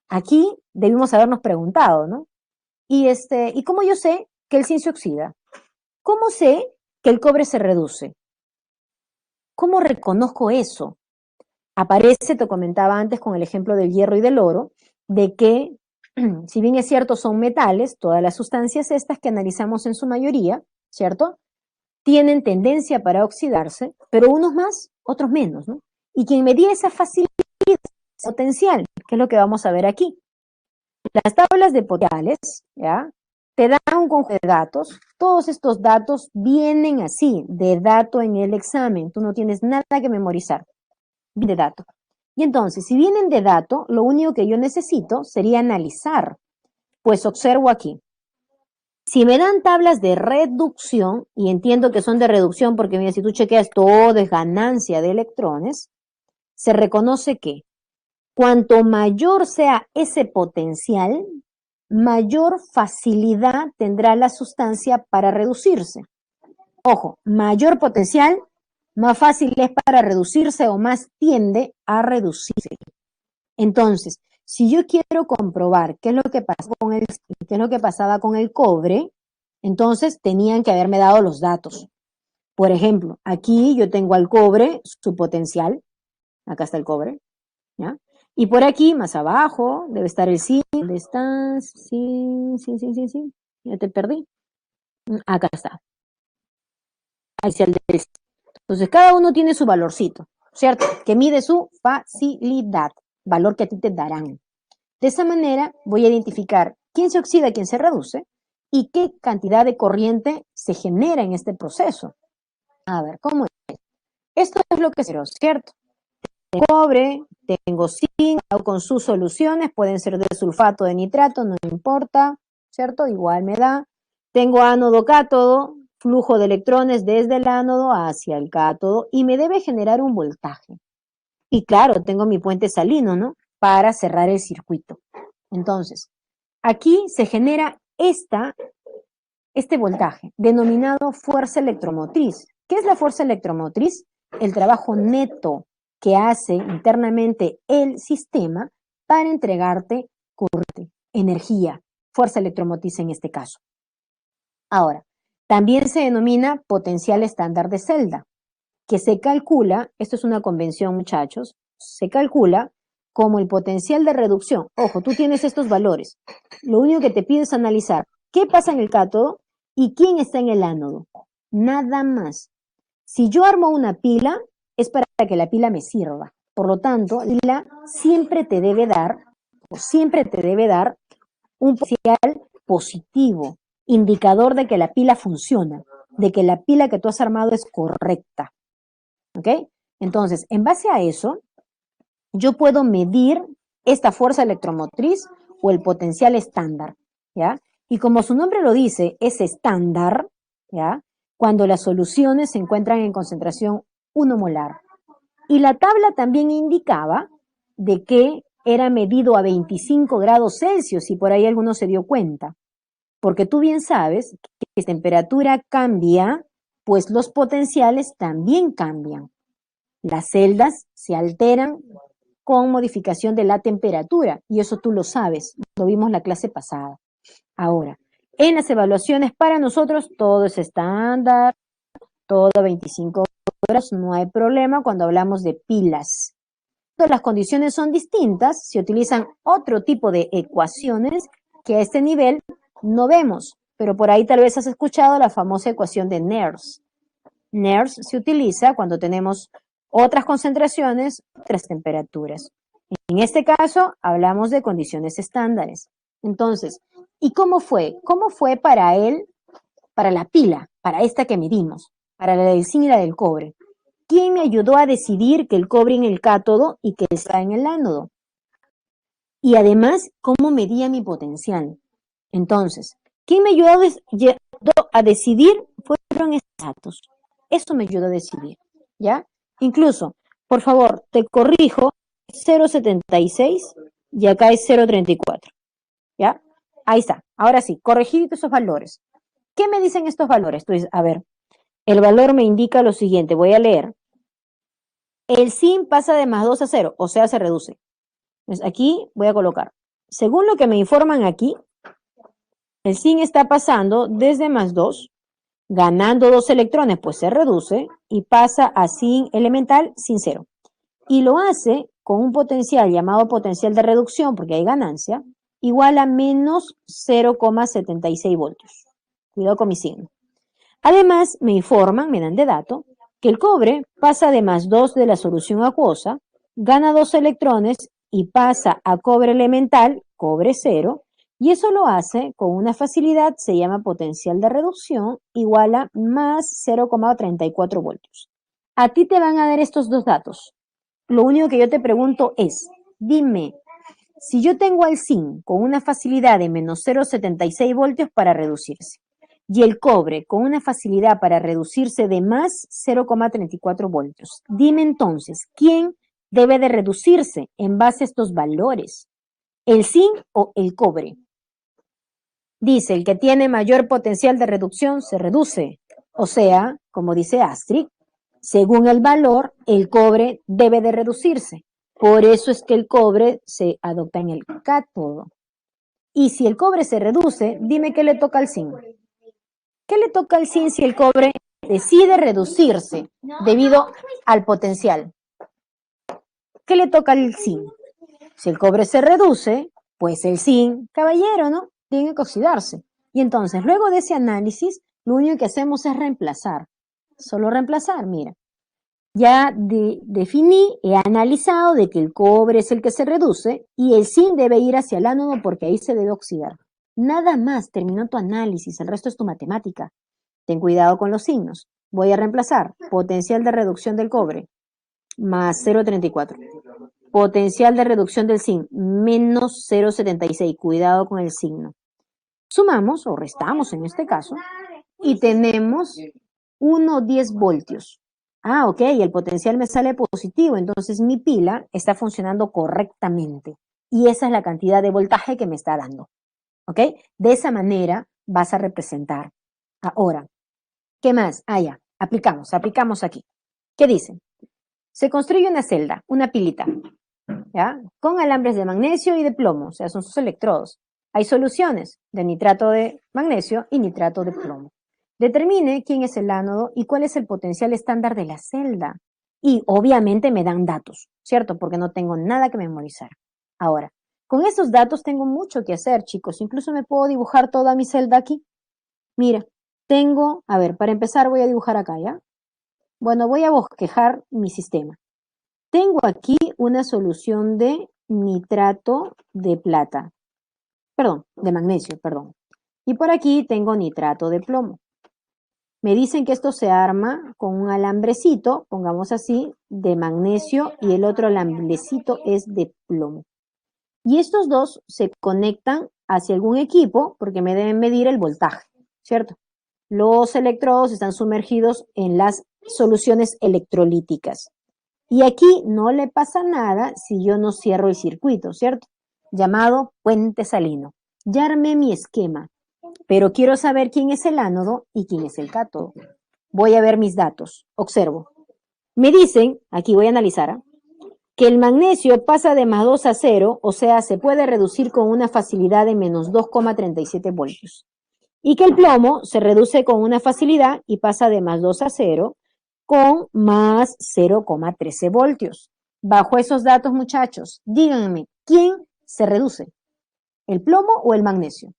aquí debimos habernos preguntado, ¿no? ¿Y cómo yo sé que el zinc se oxida? ¿Cómo sé que el cobre se reduce? ¿Cómo reconozco eso? Aparece, te comentaba antes con el ejemplo del hierro y del oro, de que, si bien es cierto, son metales, todas las sustancias estas que analizamos en su mayoría, ¿cierto? Tienen tendencia para oxidarse, pero unos más, otros menos, ¿no? Y quien medía esa facilidad potencial, que es lo que vamos a ver aquí. Las tablas de potenciales, ¿ya? Te dan un conjunto de datos. Todos estos datos vienen así, de dato en el examen. Tú no tienes nada que memorizar, de dato. Y entonces, si vienen de dato, lo único que yo necesito sería analizar. Pues observo aquí. Si me dan tablas de reducción, y entiendo que son de reducción porque mira, si tú chequeas todo es ganancia de electrones, se reconoce que cuanto mayor sea ese potencial, mayor facilidad tendrá la sustancia para reducirse. Ojo, mayor potencial, más fácil es para reducirse o más tiende a reducirse. Entonces, si yo quiero comprobar qué es lo que pasaba con el cobre, entonces tenían que haberme dado los datos. Por ejemplo, aquí yo tengo al cobre, su potencial, acá está el cobre, ¿ya? Y por aquí, más abajo, debe estar el zinc. ¿Dónde estás? Sí, ya te perdí. Acá está. Ahí está el del zinc. Entonces, cada uno tiene su valorcito, ¿cierto? Que mide su facilidad, valor que a ti te darán. De esa manera voy a identificar quién se oxida, quién se reduce y qué cantidad de corriente se genera en este proceso. A ver, ¿cómo es? Esto es lo que quiero, ¿cierto? Tengo cobre, tengo zinc, con sus soluciones, pueden ser de sulfato, de nitrato, no importa, ¿cierto? Igual me da. Tengo ánodo, cátodo, flujo de electrones desde el ánodo hacia el cátodo y me debe generar un voltaje. Y claro, tengo mi puente salino, ¿no? Para cerrar el circuito. Entonces, aquí se genera este voltaje, denominado fuerza electromotriz. ¿Qué es la fuerza electromotriz? El trabajo neto que hace internamente el sistema para entregarte corriente, energía, fuerza electromotriz en este caso. Ahora, también se denomina potencial estándar de celda, que se calcula, esto es una convención muchachos, se calcula como el potencial de reducción. Ojo, tú tienes estos valores. Lo único que te pido es analizar qué pasa en el cátodo y quién está en el ánodo. Nada más. Si yo armo una pila, es para que la pila me sirva. Por lo tanto, la pila siempre te debe dar un potencial positivo, indicador de que la pila funciona, de que la pila que tú has armado es correcta. ¿Ok? Entonces, en base a eso, yo puedo medir esta fuerza electromotriz o el potencial estándar, ¿ya? Y como su nombre lo dice, es estándar, ¿ya? Cuando las soluciones se encuentran en concentración 1 molar. Y la tabla también indicaba de que era medido a 25 grados Celsius, y por ahí alguno se dio cuenta. Porque tú bien sabes que si la temperatura cambia, pues los potenciales también cambian. Las celdas se alteran con modificación de la temperatura, y eso tú lo sabes, lo vimos la clase pasada. Ahora, en las evaluaciones para nosotros todo es estándar, todo 25 horas, no hay problema cuando hablamos de pilas. Cuando las condiciones son distintas, se utilizan otro tipo de ecuaciones que a este nivel no vemos, pero por ahí tal vez has escuchado la famosa ecuación de Nernst. Nernst se utiliza cuando tenemos otras concentraciones, otras temperaturas. En este caso, hablamos de condiciones estándares. Entonces, ¿y cómo fue? ¿Cómo fue para él, para la pila, para esta que medimos, para la del zinc y la del cobre? ¿Quién me ayudó a decidir que el cobre en el cátodo y que está en el ánodo? Y además, ¿cómo medía mi potencial? Entonces, ¿quién me ayudó a decidir? Fueron estos datos. Eso me ayudó a decidir, ¿ya? Incluso, por favor, te corrijo, 0,76 y acá es 0,34, ¿ya? Ahí está. Ahora sí, corregí esos valores. ¿Qué me dicen estos valores? Tú dices, a ver, el valor me indica lo siguiente, voy a leer. El zinc pasa de más 2 a 0, o sea, se reduce. Entonces, aquí voy a colocar, según lo que me informan aquí, el zinc está pasando desde más 2, ganando 2 electrones, pues se reduce y pasa a zinc elemental sin 0. Y lo hace con un potencial llamado potencial de reducción, porque hay ganancia, igual a menos 0,76 voltios. Cuidado con mi signo. Además, me informan, me dan de dato, que el cobre pasa de más 2 de la solución acuosa gana 2 electrones y pasa a cobre elemental, cobre 0, y eso lo hace con una facilidad, se llama potencial de reducción, igual a más 0,34 voltios. A ti te van a dar estos dos datos. Lo único que yo te pregunto es, dime, si yo tengo al zinc con una facilidad de menos 0,76 voltios para reducirse, y el cobre con una facilidad para reducirse de más 0,34 voltios, dime entonces, ¿quién debe de reducirse en base a estos valores? ¿El zinc o el cobre? Dice, el que tiene mayor potencial de reducción se reduce. O sea, como dice Astrid, según el valor, el cobre debe de reducirse. Por eso es que el cobre se adopta en el cátodo. Y si el cobre se reduce, dime qué le toca al zinc. ¿Qué le toca al zinc si el cobre decide reducirse debido al potencial? ¿Qué le toca al zinc? Si el cobre se reduce, pues el zinc, caballero, ¿no? Tiene que oxidarse. Y entonces, luego de ese análisis, lo único que hacemos es reemplazar. Solo reemplazar, mira. Ya definí, he analizado de que el cobre es el que se reduce y el zinc debe ir hacia el ánodo porque ahí se debe oxidar. Nada más, terminó tu análisis, el resto es tu matemática. Ten cuidado con los signos. Voy a reemplazar potencial de reducción del cobre más 0,34. Potencial de reducción del zinc menos 0,76. Cuidado con el signo. Sumamos o restamos en este caso y tenemos 1,10 voltios. Ah, ok, el potencial me sale positivo, entonces mi pila está funcionando correctamente. Y esa es la cantidad de voltaje que me está dando. ¿Ok? De esa manera vas a representar. Ahora, ¿qué más? Ah, ya, aplicamos aquí. ¿Qué dice? Se construye una celda, una pilita, ¿ya? Con alambres de magnesio y de plomo, o sea, son sus electrodos. Hay soluciones de nitrato de magnesio y nitrato de plomo. Determine quién es el ánodo y cuál es el potencial estándar de la celda. Y obviamente me dan datos, ¿cierto? Porque no tengo nada que memorizar. Ahora, con estos datos tengo mucho que hacer, chicos. Incluso me puedo dibujar toda mi celda aquí. Mira, tengo, a ver, para empezar voy a dibujar acá, ¿ya? Bueno, voy a bosquejar mi sistema. Tengo aquí una solución de nitrato de plata. Perdón, de magnesio, perdón. Y por aquí tengo nitrato de plomo. Me dicen que esto se arma con un alambrecito, pongamos así, de magnesio y el otro alambrecito es de plomo. Y estos dos se conectan hacia algún equipo porque me deben medir el voltaje, ¿cierto? Los electrodos están sumergidos en las soluciones electrolíticas. Y aquí no le pasa nada si yo no cierro el circuito, ¿cierto? Llamado puente salino. Ya armé mi esquema, pero quiero saber quién es el ánodo y quién es el cátodo. Voy a ver mis datos. Observo. Me dicen, aquí voy a analizar, ¿eh? Que el magnesio pasa de más 2 a 0, o sea, se puede reducir con una facilidad de menos 2,37 voltios. Y que el plomo se reduce con una facilidad y pasa de más 2 a 0 con más 0,13 voltios. Bajo esos datos, muchachos, díganme, ¿quién se reduce? ¿El plomo o el magnesio?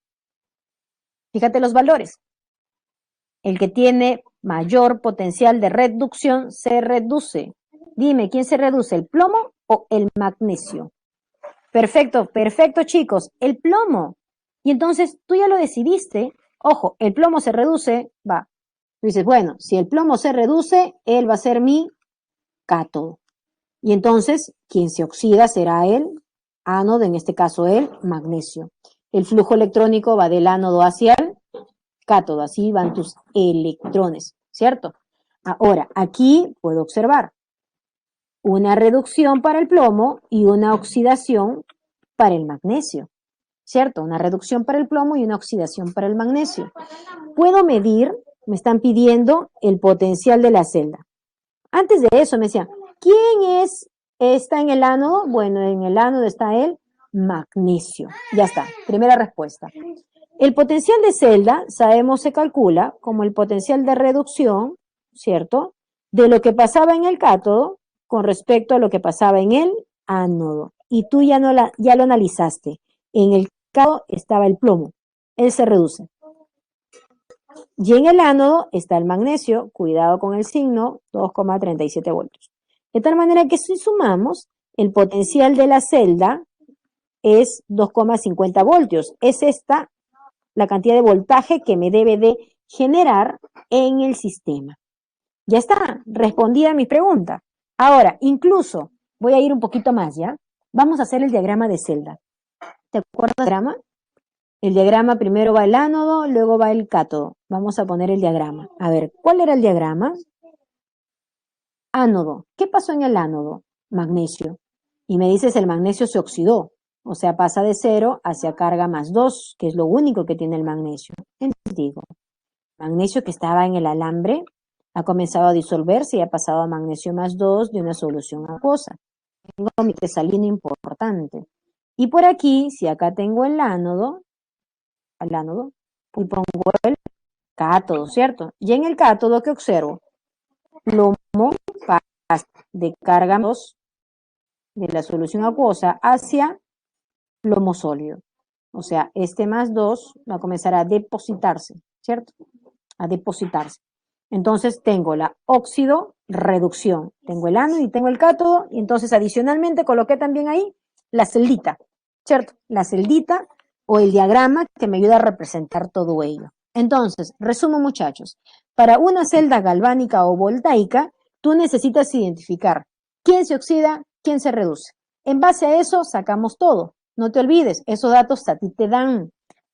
Fíjate los valores. El que tiene mayor potencial de reducción se reduce. Dime, ¿quién se reduce? ¿El plomo o el magnesio? Perfecto, perfecto, chicos. El plomo. Y entonces tú ya lo decidiste. Ojo, el plomo se reduce, va. Tú dices, bueno, si el plomo se reduce, él va a ser mi cátodo. Y entonces, quien se oxida será el ánodo, en este caso el magnesio. El flujo electrónico va del ánodo hacia el cátodo, así van tus electrones, ¿cierto? Ahora, aquí puedo observar una reducción para el plomo y una oxidación para el magnesio, ¿cierto? Una reducción para el plomo y una oxidación para el magnesio. Puedo medir, me están pidiendo el potencial de la celda. Antes de eso me decían, ¿quién está en el ánodo? Bueno, en el ánodo está el magnesio. Ya está, primera respuesta. El potencial de celda, sabemos, se calcula como el potencial de reducción, ¿cierto? De lo que pasaba en el cátodo con respecto a lo que pasaba en el ánodo. Y tú ya lo analizaste. En el cátodo estaba el plomo, él se reduce. Y en el ánodo está el magnesio, cuidado con el signo, 2,37 voltios. De tal manera que si sumamos, el potencial de la celda es 2,50 voltios. Es esta la cantidad de voltaje que me debe de generar en el sistema. Ya está, respondida mi pregunta. Ahora, incluso, voy a ir un poquito más, ¿ya? Vamos a hacer el diagrama de celda. ¿Te acuerdas del diagrama? El diagrama primero va el ánodo, luego va el cátodo. Vamos a poner el diagrama. A ver, ¿cuál era el diagrama? Ánodo. ¿Qué pasó en el ánodo? Magnesio. Y me dices el magnesio se oxidó. O sea, pasa de 0 hacia carga más 2, que es lo único que tiene el magnesio. Entonces digo, magnesio que estaba en el alambre ha comenzado a disolverse y ha pasado a magnesio más 2 de una solución acuosa. Tengo mi tesalina importante. Y por aquí, si acá tengo el ánodo, y pongo el cátodo, ¿cierto? Y en el cátodo, ¿qué observo? Plomo pasa de carga 2 de la solución acuosa hacia plomo sólido. O sea, este más 2 va a comenzar a depositarse, ¿cierto? A depositarse. Entonces tengo la óxido reducción. Tengo el ánodo y tengo el cátodo. Y entonces adicionalmente coloqué también ahí la celdita, ¿cierto? La celdita o el diagrama que me ayuda a representar todo ello. Entonces, resumo muchachos. Para una celda galvánica o voltaica, tú necesitas identificar quién se oxida, quién se reduce. En base a eso sacamos todo. No te olvides, esos datos a ti te dan.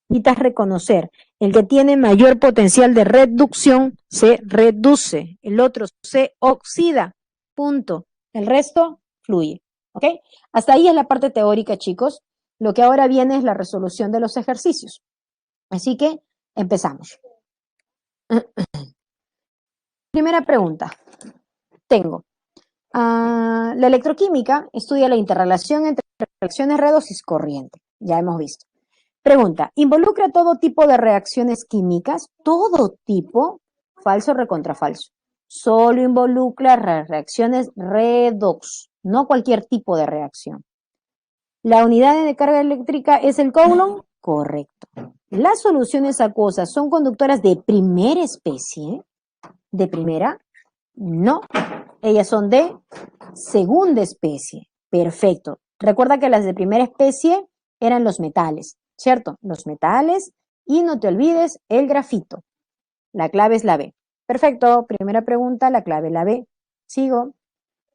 Necesitas reconocer el que tiene mayor potencial de reducción se reduce, el otro se oxida, punto. El resto fluye, ¿ok? Hasta ahí es la parte teórica, chicos. Lo que ahora viene es la resolución de los ejercicios. Así que empezamos. Primera pregunta. Tengo. La electroquímica estudia la interrelación entre reacciones redox y corriente. Ya hemos visto. Pregunta, ¿involucra todo tipo de reacciones químicas? Todo tipo, falso recontra falso. Solo involucra reacciones redox, no cualquier tipo de reacción. ¿La unidad de carga eléctrica es el coulomb? Correcto. ¿Las soluciones acuosas son conductoras de primera especie? ¿De primera? No. Ellas son de segunda especie. Perfecto. Recuerda que las de primera especie eran los metales, ¿cierto? Los metales y no te olvides el grafito. La clave es la B. Perfecto. Primera pregunta, la clave es la B. Sigo.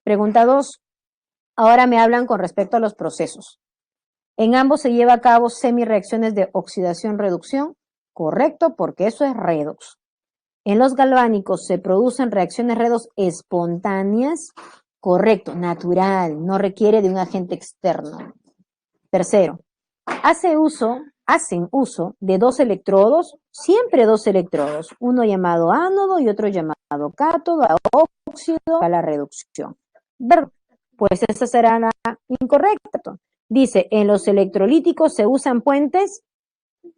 Pregunta 2. Ahora me hablan con respecto a los procesos. En ambos se lleva a cabo semireacciones de oxidación-reducción. Correcto, porque eso es redox. En los galvánicos se producen reacciones redox espontáneas. Correcto, natural, no requiere de un agente externo. Tercero, hacen uso de dos electrodos, siempre dos electrodos, uno llamado ánodo y otro llamado cátodo, a óxido, a la reducción. Pues esa será la incorrecta. Dice, ¿en los electrolíticos se usan puentes?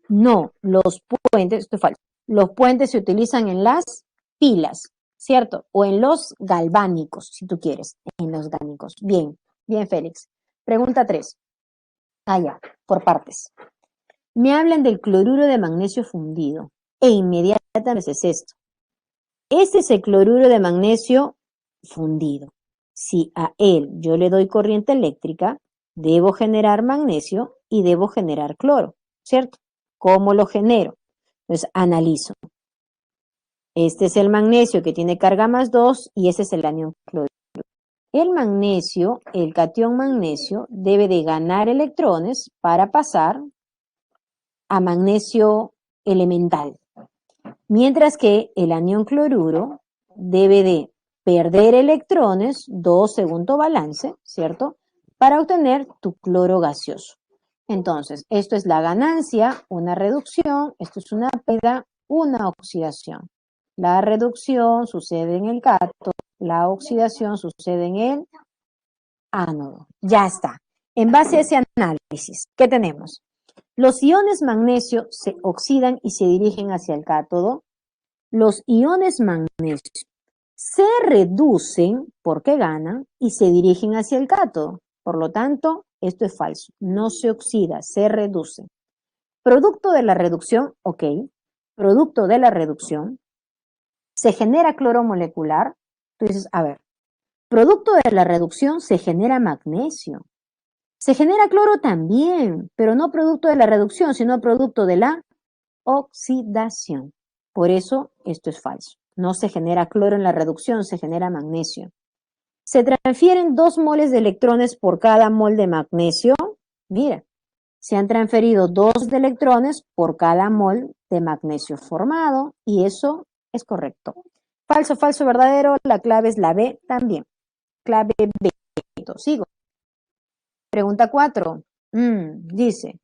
No, los puentes, esto es falso. Los puentes se utilizan en las pilas, ¿cierto? O en los galvánicos, si tú quieres, en los galvánicos. Bien, bien, Félix. Pregunta 3. Ya, por partes. Me hablan del cloruro de magnesio fundido e inmediatamente es esto. Este es el cloruro de magnesio fundido. Si a él yo le doy corriente eléctrica, debo generar magnesio y debo generar cloro, ¿cierto? ¿Cómo lo genero? Entonces analizo. Este es el magnesio que tiene carga más 2 y ese es el anión cloruro. El magnesio, el catión magnesio, debe de ganar electrones para pasar a magnesio elemental. Mientras que el anión cloruro debe de perder electrones, 2 según tu balance, ¿cierto? Para obtener tu cloro gaseoso. Entonces, esto es la ganancia, una reducción, esto es una pérdida, una oxidación. La reducción sucede en el cátodo, la oxidación sucede en el ánodo. Ya está. En base a ese análisis, ¿qué tenemos? Los iones magnesio se oxidan y se dirigen hacia el cátodo. Los iones magnesio se reducen porque ganan y se dirigen hacia el cátodo. Por lo tanto, esto es falso. No se oxida, se reduce. Producto de la reducción, ok. Producto de la reducción, se genera cloro molecular. Tú dices, a ver, Producto de la reducción se genera magnesio. Se genera cloro también, pero no producto de la reducción, sino producto de la oxidación. Por eso esto es falso. No se genera cloro en la reducción, se genera magnesio. Se transfieren 2 moles de electrones por cada mol de magnesio. Mira, se han transferido 2 de electrones por cada mol de magnesio formado y eso es correcto. Falso, falso, verdadero, la clave es la B también. Clave B. Sigo. Pregunta 4. Dice,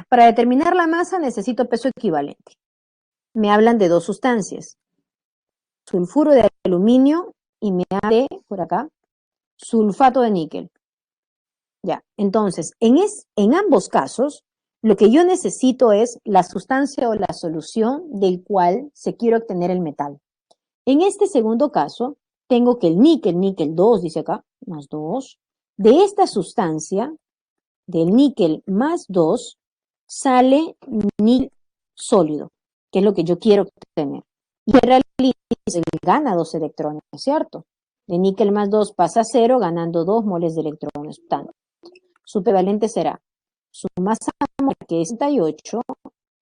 para determinar la masa necesito peso equivalente. Me hablan de 2 sustancias. Sulfuro de aluminio y me hablan de, por acá, sulfato de níquel. Ya, entonces, en ambos casos, lo que yo necesito es la sustancia o la solución del cual se quiere obtener el metal. En este segundo caso, tengo que el níquel 2, dice acá, más 2, de esta sustancia, del níquel más 2, sale níquel sólido, que es lo que yo quiero obtener. Y en realidad gana 2 electrones, ¿cierto? De níquel más 2 pasa a 0, ganando 2 moles de electrones. Tanto. Su equivalente será su masa molar, que es 68,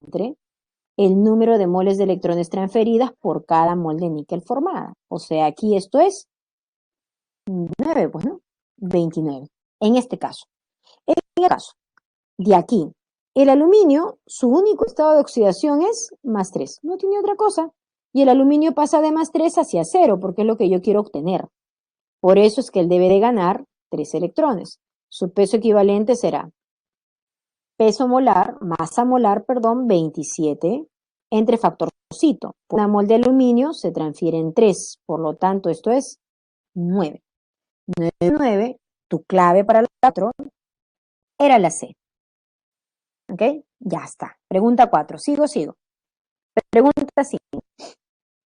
entre el número de moles de electrones transferidas por cada mol de níquel formada. O sea, aquí esto es 9, pues, ¿no? 29, en este caso. En el caso de aquí, el aluminio, su único estado de oxidación es más 3, no tiene otra cosa. Y el aluminio pasa de más 3 hacia 0, porque es lo que yo quiero obtener. Por eso es que él debe de ganar 3 electrones. Su peso equivalente será masa molar, 27, entre factorcito. Por una mol de aluminio se transfiere en 3, por lo tanto esto es 9. 9, tu clave para el 4 era la C. ¿Ok? Ya está. Pregunta 4. Sigo. Pregunta 5.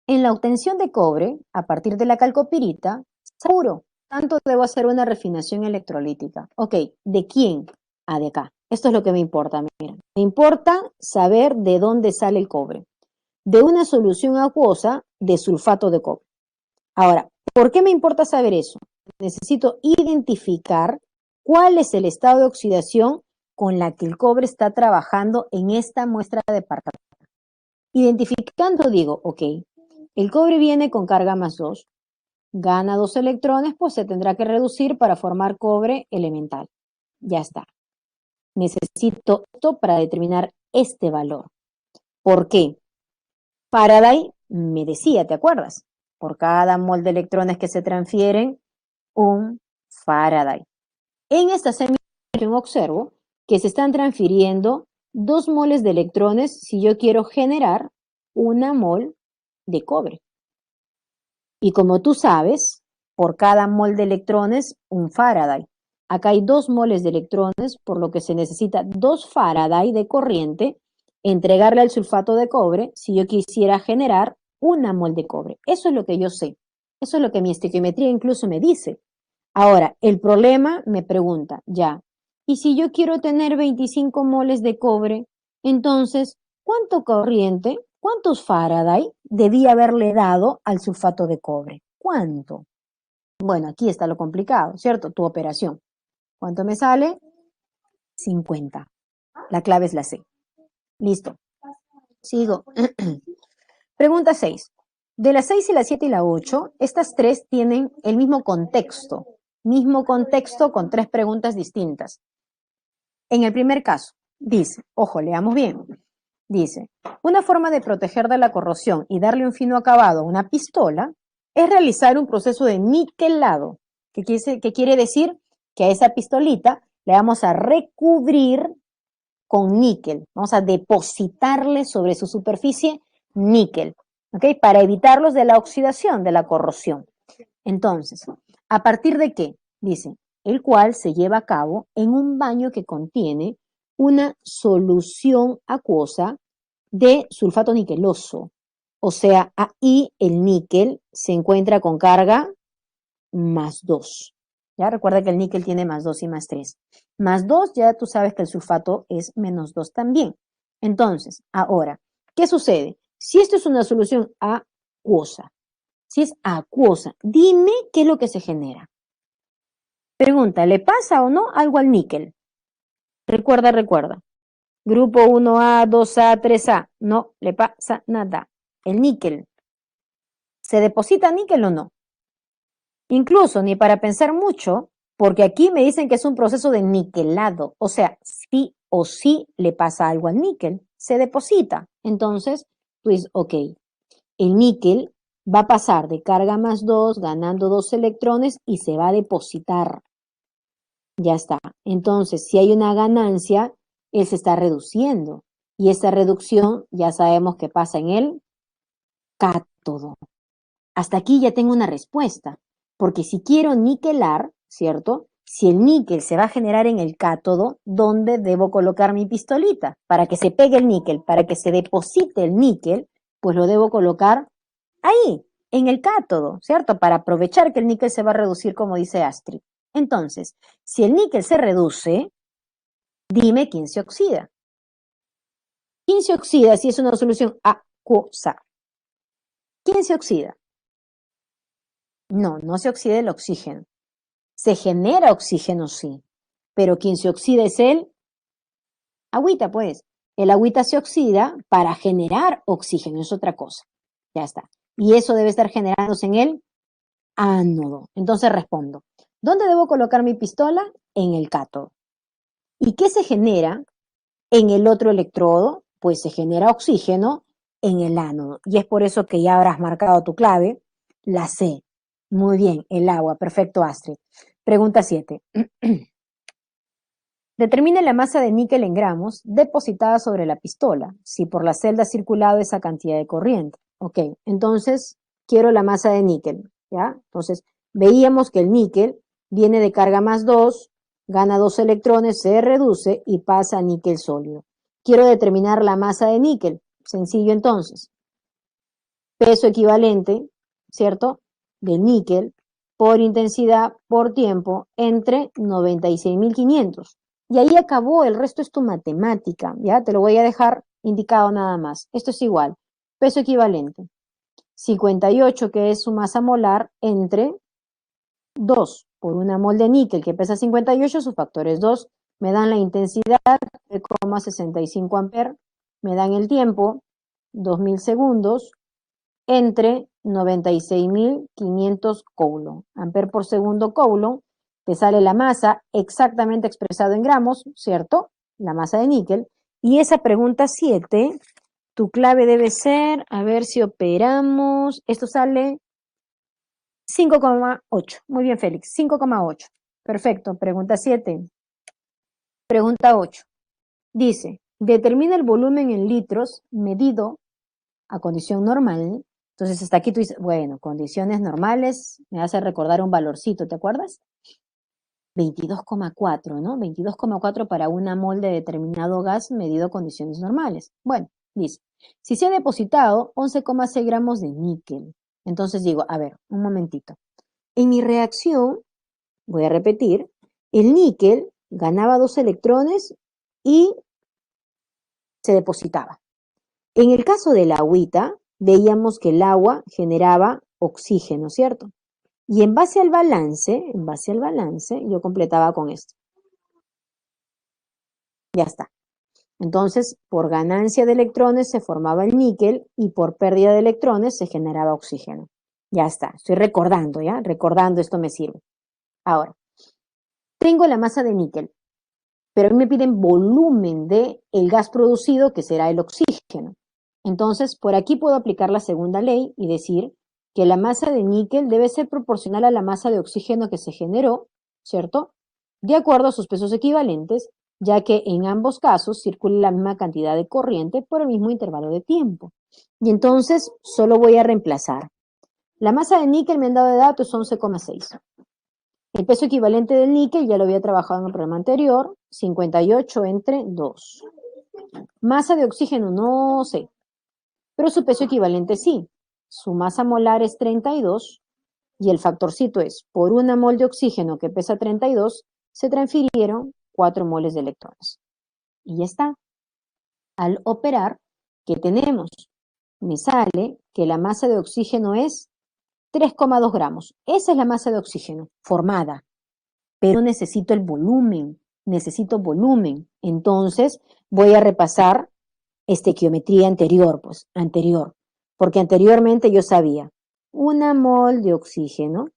En la obtención de cobre, a partir de la calcopirita, seguro, tanto debo hacer una refinación electrolítica. Ok, ¿de quién? De acá. Esto es lo que me importa, mira. Me importa saber de dónde sale el cobre. De una solución acuosa de sulfato de cobre. Ahora, ¿por qué me importa saber eso? Necesito identificar cuál es el estado de oxidación con la que el cobre está trabajando en esta muestra de partículas. Identificando, digo, ok, el cobre viene con carga más 2, gana 2 electrones, pues se tendrá que reducir para formar cobre elemental. Ya está. Necesito esto para determinar este valor. ¿Por qué? Faraday me decía, ¿te acuerdas? Por cada mol de electrones que se transfieren, un Faraday. En esta semiconducción observo que se están transfiriendo 2 moles de electrones si yo quiero generar 1 mol de cobre. Y como tú sabes, por cada mol de electrones, un Faraday. Acá hay 2 moles de electrones, por lo que se necesita 2 Faraday de corriente, entregarle al sulfato de cobre si yo quisiera generar 1 mol de cobre. Eso es lo que yo sé. Eso es lo que mi estequiometría incluso me dice. Ahora, el problema me pregunta, ya, ¿y si yo quiero tener 25 moles de cobre? Entonces, ¿cuántos Faraday debía haberle dado al sulfato de cobre? ¿Cuánto? Bueno, aquí está lo complicado, ¿cierto? Tu operación. ¿Cuánto me sale? 50. La clave es la C. Listo. Sigo. Pregunta 6. De las 6 y la 7 y la 8, estas 3 tienen el mismo contexto con 3 preguntas distintas. En el primer caso, dice, ojo, leamos bien, dice, una forma de proteger de la corrosión y darle un fino acabado a una pistola es realizar un proceso de niquelado, que quiere decir que a esa pistolita le vamos a recubrir con níquel, vamos a depositarle sobre su superficie níquel, ¿ok? Para evitarlos de la oxidación, de la corrosión. Entonces, ¿a partir de qué? Dice, el cual se lleva a cabo en un baño que contiene una solución acuosa de sulfato niqueloso. O sea, ahí el níquel se encuentra con carga más 2. Ya recuerda que el níquel tiene más 2 y más 3. Más 2, ya tú sabes que el sulfato es menos 2 también. Entonces, ahora, ¿qué sucede? Si esto es una solución acuosa, Si es acuosa, dime qué es lo que se genera. Pregunta, ¿le pasa o no algo al níquel? Recuerda. Grupo 1A, 2A, 3A. No le pasa nada. El níquel. ¿Se deposita níquel o no? Incluso ni para pensar mucho, porque aquí me dicen que es un proceso de niquelado. O sea, sí o sí le pasa algo al níquel. Se deposita. Entonces, tú dices, ok, el níquel va a pasar de carga más 2, ganando 2 electrones y se va a depositar. Ya está. Entonces, si hay una ganancia, él se está reduciendo. Y esa reducción ya sabemos que pasa en el cátodo. Hasta aquí ya tengo una respuesta. Porque si quiero niquelar, ¿cierto? Si el níquel se va a generar en el cátodo, ¿dónde debo colocar mi pistolita? Para que se pegue el níquel, para que se deposite el níquel, pues lo debo colocar ahí, en el cátodo, ¿cierto? Para aprovechar que el níquel se va a reducir, como dice Astrid. Entonces, si el níquel se reduce, dime quién se oxida. ¿Quién se oxida si es una solución acuosa? ¿Quién se oxida? No, no se oxida el oxígeno. Se genera oxígeno, sí, pero quien se oxida es el agüita, pues. El agüita se oxida para generar oxígeno, es otra cosa. Ya está. Y eso debe estar generándose en el ánodo. Entonces respondo, ¿dónde debo colocar mi pistola? En el cátodo. ¿Y qué se genera en el otro electrodo? Pues se genera oxígeno en el ánodo. Y es por eso que ya habrás marcado tu clave, la C. Muy bien, el agua. Perfecto, Astrid. Pregunta 7. Determine la masa de níquel en gramos depositada sobre la pistola, si por la celda ha circulado esa cantidad de corriente. Ok, entonces quiero la masa de níquel, ¿ya? Entonces, veíamos que el níquel viene de carga más 2, gana 2 electrones, se reduce y pasa a níquel sólido. Quiero determinar la masa de níquel. Sencillo entonces. Peso equivalente, ¿cierto? De níquel por intensidad por tiempo entre 96.500. Y ahí acabó, el resto es tu matemática, ¿ya? Te lo voy a dejar indicado nada más. Esto es igual. Peso equivalente. 58, que es su masa molar, entre 2 por una mol de níquel que pesa 58, su factor es 2. Me dan la intensidad, 3,65 amperes. Me dan el tiempo, 2000 segundos, entre 96.500 coulomb. Amper por segundo coulomb, te sale la masa exactamente expresado en gramos, ¿cierto? La masa de níquel. Y esa pregunta 7, tu clave debe ser, a ver si operamos, esto sale 5,8. Muy bien, Félix, 5,8. Perfecto, pregunta 7. Pregunta 8. Dice, determina el volumen en litros medido a condición normal. Entonces, hasta aquí tú dices, bueno, condiciones normales, me hace recordar un valorcito, ¿te acuerdas? 22,4, ¿no? 22,4 para una mol de determinado gas medido a condiciones normales. Bueno, dice, si se ha depositado 11,6 gramos de níquel. Entonces digo, a ver, un momentito. En mi reacción, voy a repetir, el níquel ganaba 2 electrones y se depositaba. En el caso de la agüita, veíamos que el agua generaba oxígeno, ¿cierto? Y en base al balance, yo completaba con esto. Ya está. Entonces, por ganancia de electrones se formaba el níquel y por pérdida de electrones se generaba oxígeno. Ya está. Estoy recordando, ¿ya? Recordando, esto me sirve. Ahora, tengo la masa de níquel, pero a mí me piden volumen de el gas producido, que será el oxígeno. Entonces, por aquí puedo aplicar la segunda ley y decir que la masa de níquel debe ser proporcional a la masa de oxígeno que se generó, ¿cierto? De acuerdo a sus pesos equivalentes, ya que en ambos casos circula la misma cantidad de corriente por el mismo intervalo de tiempo. Y entonces solo voy a reemplazar. La masa de níquel me han dado de datos 11,6. El peso equivalente del níquel ya lo había trabajado en el programa anterior, 58 entre 2. Masa de oxígeno no sé, pero su peso equivalente sí. Su masa molar es 32 y el factorcito es, por una mol de oxígeno que pesa 32, se transfirieron 4 moles de electrones. Y ya está. Al operar, ¿qué tenemos? Me sale que la masa de oxígeno es 3,2 gramos. Esa es la masa de oxígeno formada, pero necesito el volumen, necesito volumen. Entonces voy a repasar estequiometría anterior, porque anteriormente yo sabía, una mol de oxígeno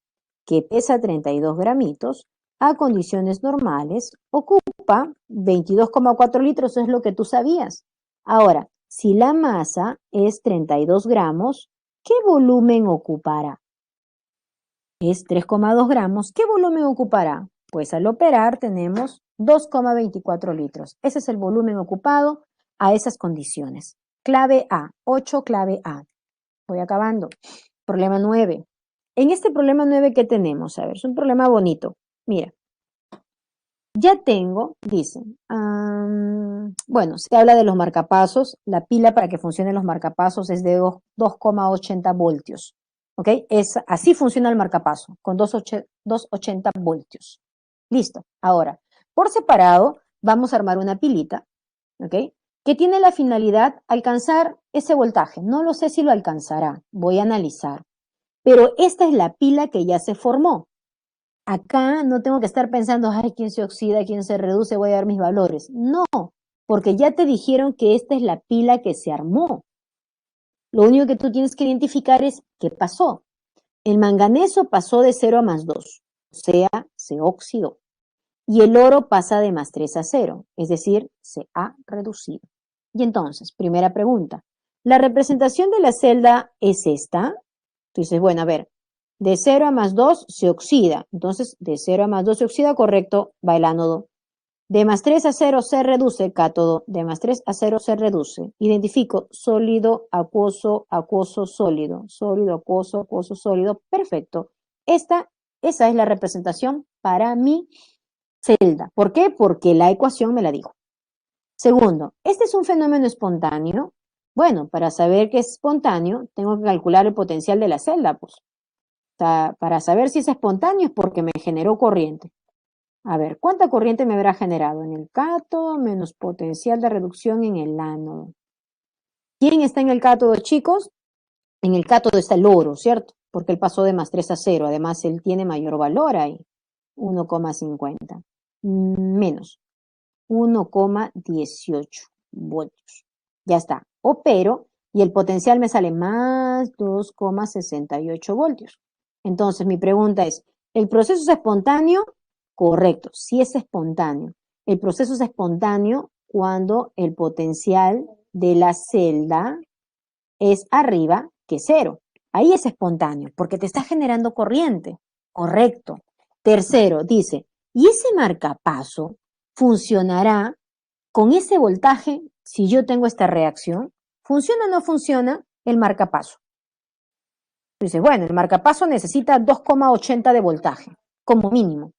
que pesa 32 gramitos a condiciones normales ocupa 22,4 litros, eso es lo que tú sabías. Ahora, si la masa es 32 gramos, ¿qué volumen ocupará? Es 3,2 gramos, ¿qué volumen ocupará? Pues al operar tenemos 2,24 litros. Ese es el volumen ocupado a esas condiciones. Clave A, 8, clave A. Voy acabando. Problema 9. En este problema 9, ¿qué tenemos? A ver, es un problema bonito. Mira, ya tengo, dice, bueno, se habla de los marcapasos. La pila para que funcionen los marcapasos es de 2,80 voltios. ¿Ok? Así funciona el marcapaso, con 280 voltios. Listo. Ahora, por separado, vamos a armar una pilita, ¿ok? Que tiene la finalidad alcanzar ese voltaje. No lo sé si lo alcanzará, voy a analizar. Pero esta es la pila que ya se formó. Acá no tengo que estar pensando, ay, quién se oxida, quién se reduce, voy a dar mis valores. No, porque ya te dijeron que esta es la pila que se armó. Lo único que tú tienes que identificar es qué pasó. El manganeso pasó de 0 a +2, o sea, se oxidó. Y el oro pasa de +3 a 0, es decir, se ha reducido. Y entonces, primera pregunta, ¿la representación de la celda es esta? Tú dices, bueno, a ver, de 0 a +2 se oxida. Entonces, de 0 a +2 se oxida, correcto, va el ánodo. De +3 a 0 se reduce, cátodo. De +3 a 0 se reduce. Identifico sólido, acuoso, acuoso, sólido. Sólido, acuoso, acuoso, sólido. Perfecto. Esa es la representación para mi celda. ¿Por qué? Porque la ecuación me la dijo. Segundo, ¿este es un fenómeno espontáneo? Bueno, para saber que es espontáneo, tengo que calcular el potencial de la celda, pues. O sea, para saber si es espontáneo es porque me generó corriente. A ver, ¿cuánta corriente me habrá generado en el cátodo menos potencial de reducción en el ánodo? ¿Quién está en el cátodo, chicos? En el cátodo está el oro, ¿cierto? Porque él pasó de +3 a 0. Además, él tiene mayor valor ahí, 1,50. Menos 1,18 voltios. Ya está. Opero y el potencial me sale más 2,68 voltios. Entonces, mi pregunta es, ¿el proceso es espontáneo? Correcto, sí es espontáneo. El proceso es espontáneo cuando el potencial de la celda es arriba que 0. Ahí es espontáneo, porque te está generando corriente. Correcto. Tercero, dice, ¿y ese marcapaso funcionará con ese voltaje si yo tengo esta reacción? ¿Funciona o no funciona el marcapaso? Dice, bueno, el marcapaso necesita 2,80 de voltaje, como mínimo.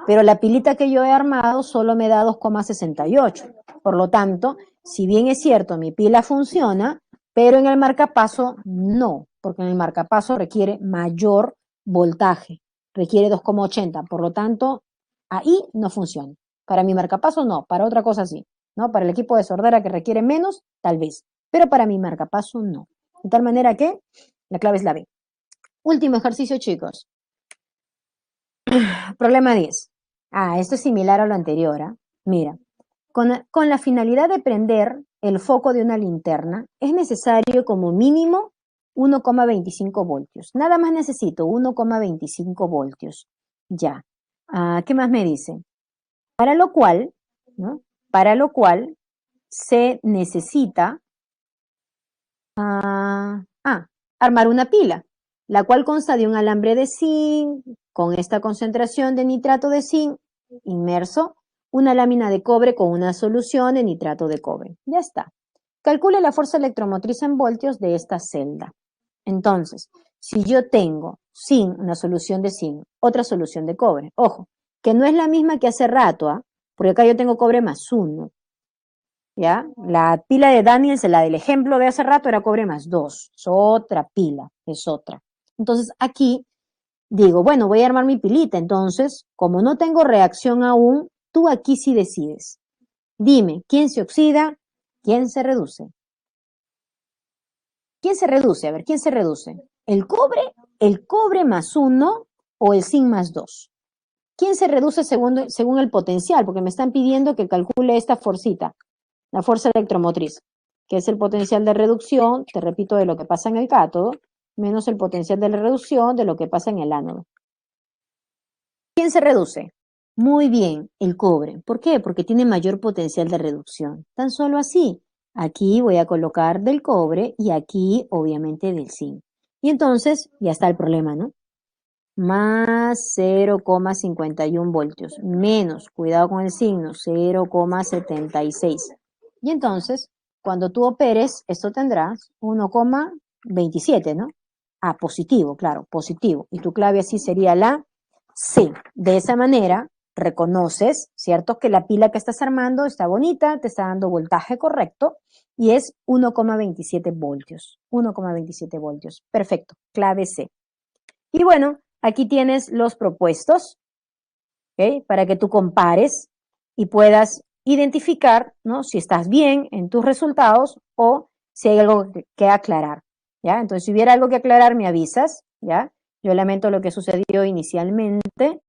Pero la pilita que yo he armado solo me da 2,68. Por lo tanto, si bien es cierto, mi pila funciona, pero en el marcapaso no, porque en el marcapaso requiere mayor voltaje, requiere 2,80. Por lo tanto, ahí no funciona. Para mi marcapaso no, para otra cosa sí, ¿no? Para el equipo de sordera que requiere menos, tal vez, pero para mi marcapaso no. De tal manera que la clave es la B. Último ejercicio, chicos. Problema 10. Esto es similar a lo anterior. Mira, con la finalidad de prender el foco de una linterna, es necesario como mínimo 1,25 voltios. Nada más necesito 1,25 voltios. Ya. ¿Qué más me dice? Para lo cual, ¿no? Para lo cual se necesita armar una pila, la cual consta de un alambre de zinc con esta concentración de nitrato de zinc inmerso, una lámina de cobre con una solución de nitrato de cobre. Ya está. Calcule la fuerza electromotriz en voltios de esta celda. Entonces, si yo tengo zinc, una solución de zinc, otra solución de cobre, ojo, que no es la misma que hace rato, porque acá yo tengo cobre +1. ¿Ya? La pila de Daniels, la del ejemplo de hace rato, era cobre +2. Es otra pila, es otra. Entonces, aquí digo, bueno, voy a armar mi pilita. Entonces, como no tengo reacción aún, tú aquí sí decides. Dime, ¿quién se oxida? ¿Quién se reduce? ¿Quién se reduce? A ver, ¿quién se reduce? ¿El cobre ¿El cobre más 1 o el zinc más 2? ¿Quién se reduce según el potencial? Porque me están pidiendo que calcule esta forcita, la fuerza electromotriz, que es el potencial de reducción, te repito, de lo que pasa en el cátodo, menos el potencial de la reducción de lo que pasa en el ánodo. ¿Quién se reduce? Muy bien, el cobre. ¿Por qué? Porque tiene mayor potencial de reducción. Tan solo así. Aquí voy a colocar del cobre y aquí, obviamente, del zinc. Y entonces, ya está el problema, ¿no? Más 0,51 voltios, menos, cuidado con el signo, 0,76. Y entonces, cuando tú operes, esto tendrás 1,27, ¿no? Ah, positivo, claro, positivo. Y tu clave así sería la C. De esa manera, reconoces, ¿cierto? Que la pila que estás armando está bonita, te está dando voltaje correcto y es 1,27 voltios. 1,27 voltios. Perfecto, clave C. Y bueno, aquí tienes los propuestos, ¿ok? Para que tú compares y puedas identificar, ¿no? Si estás bien en tus resultados o si hay algo que aclarar, ¿ya? Entonces, si hubiera algo que aclarar, me avisas, ¿ya? Yo lamento lo que sucedió inicialmente,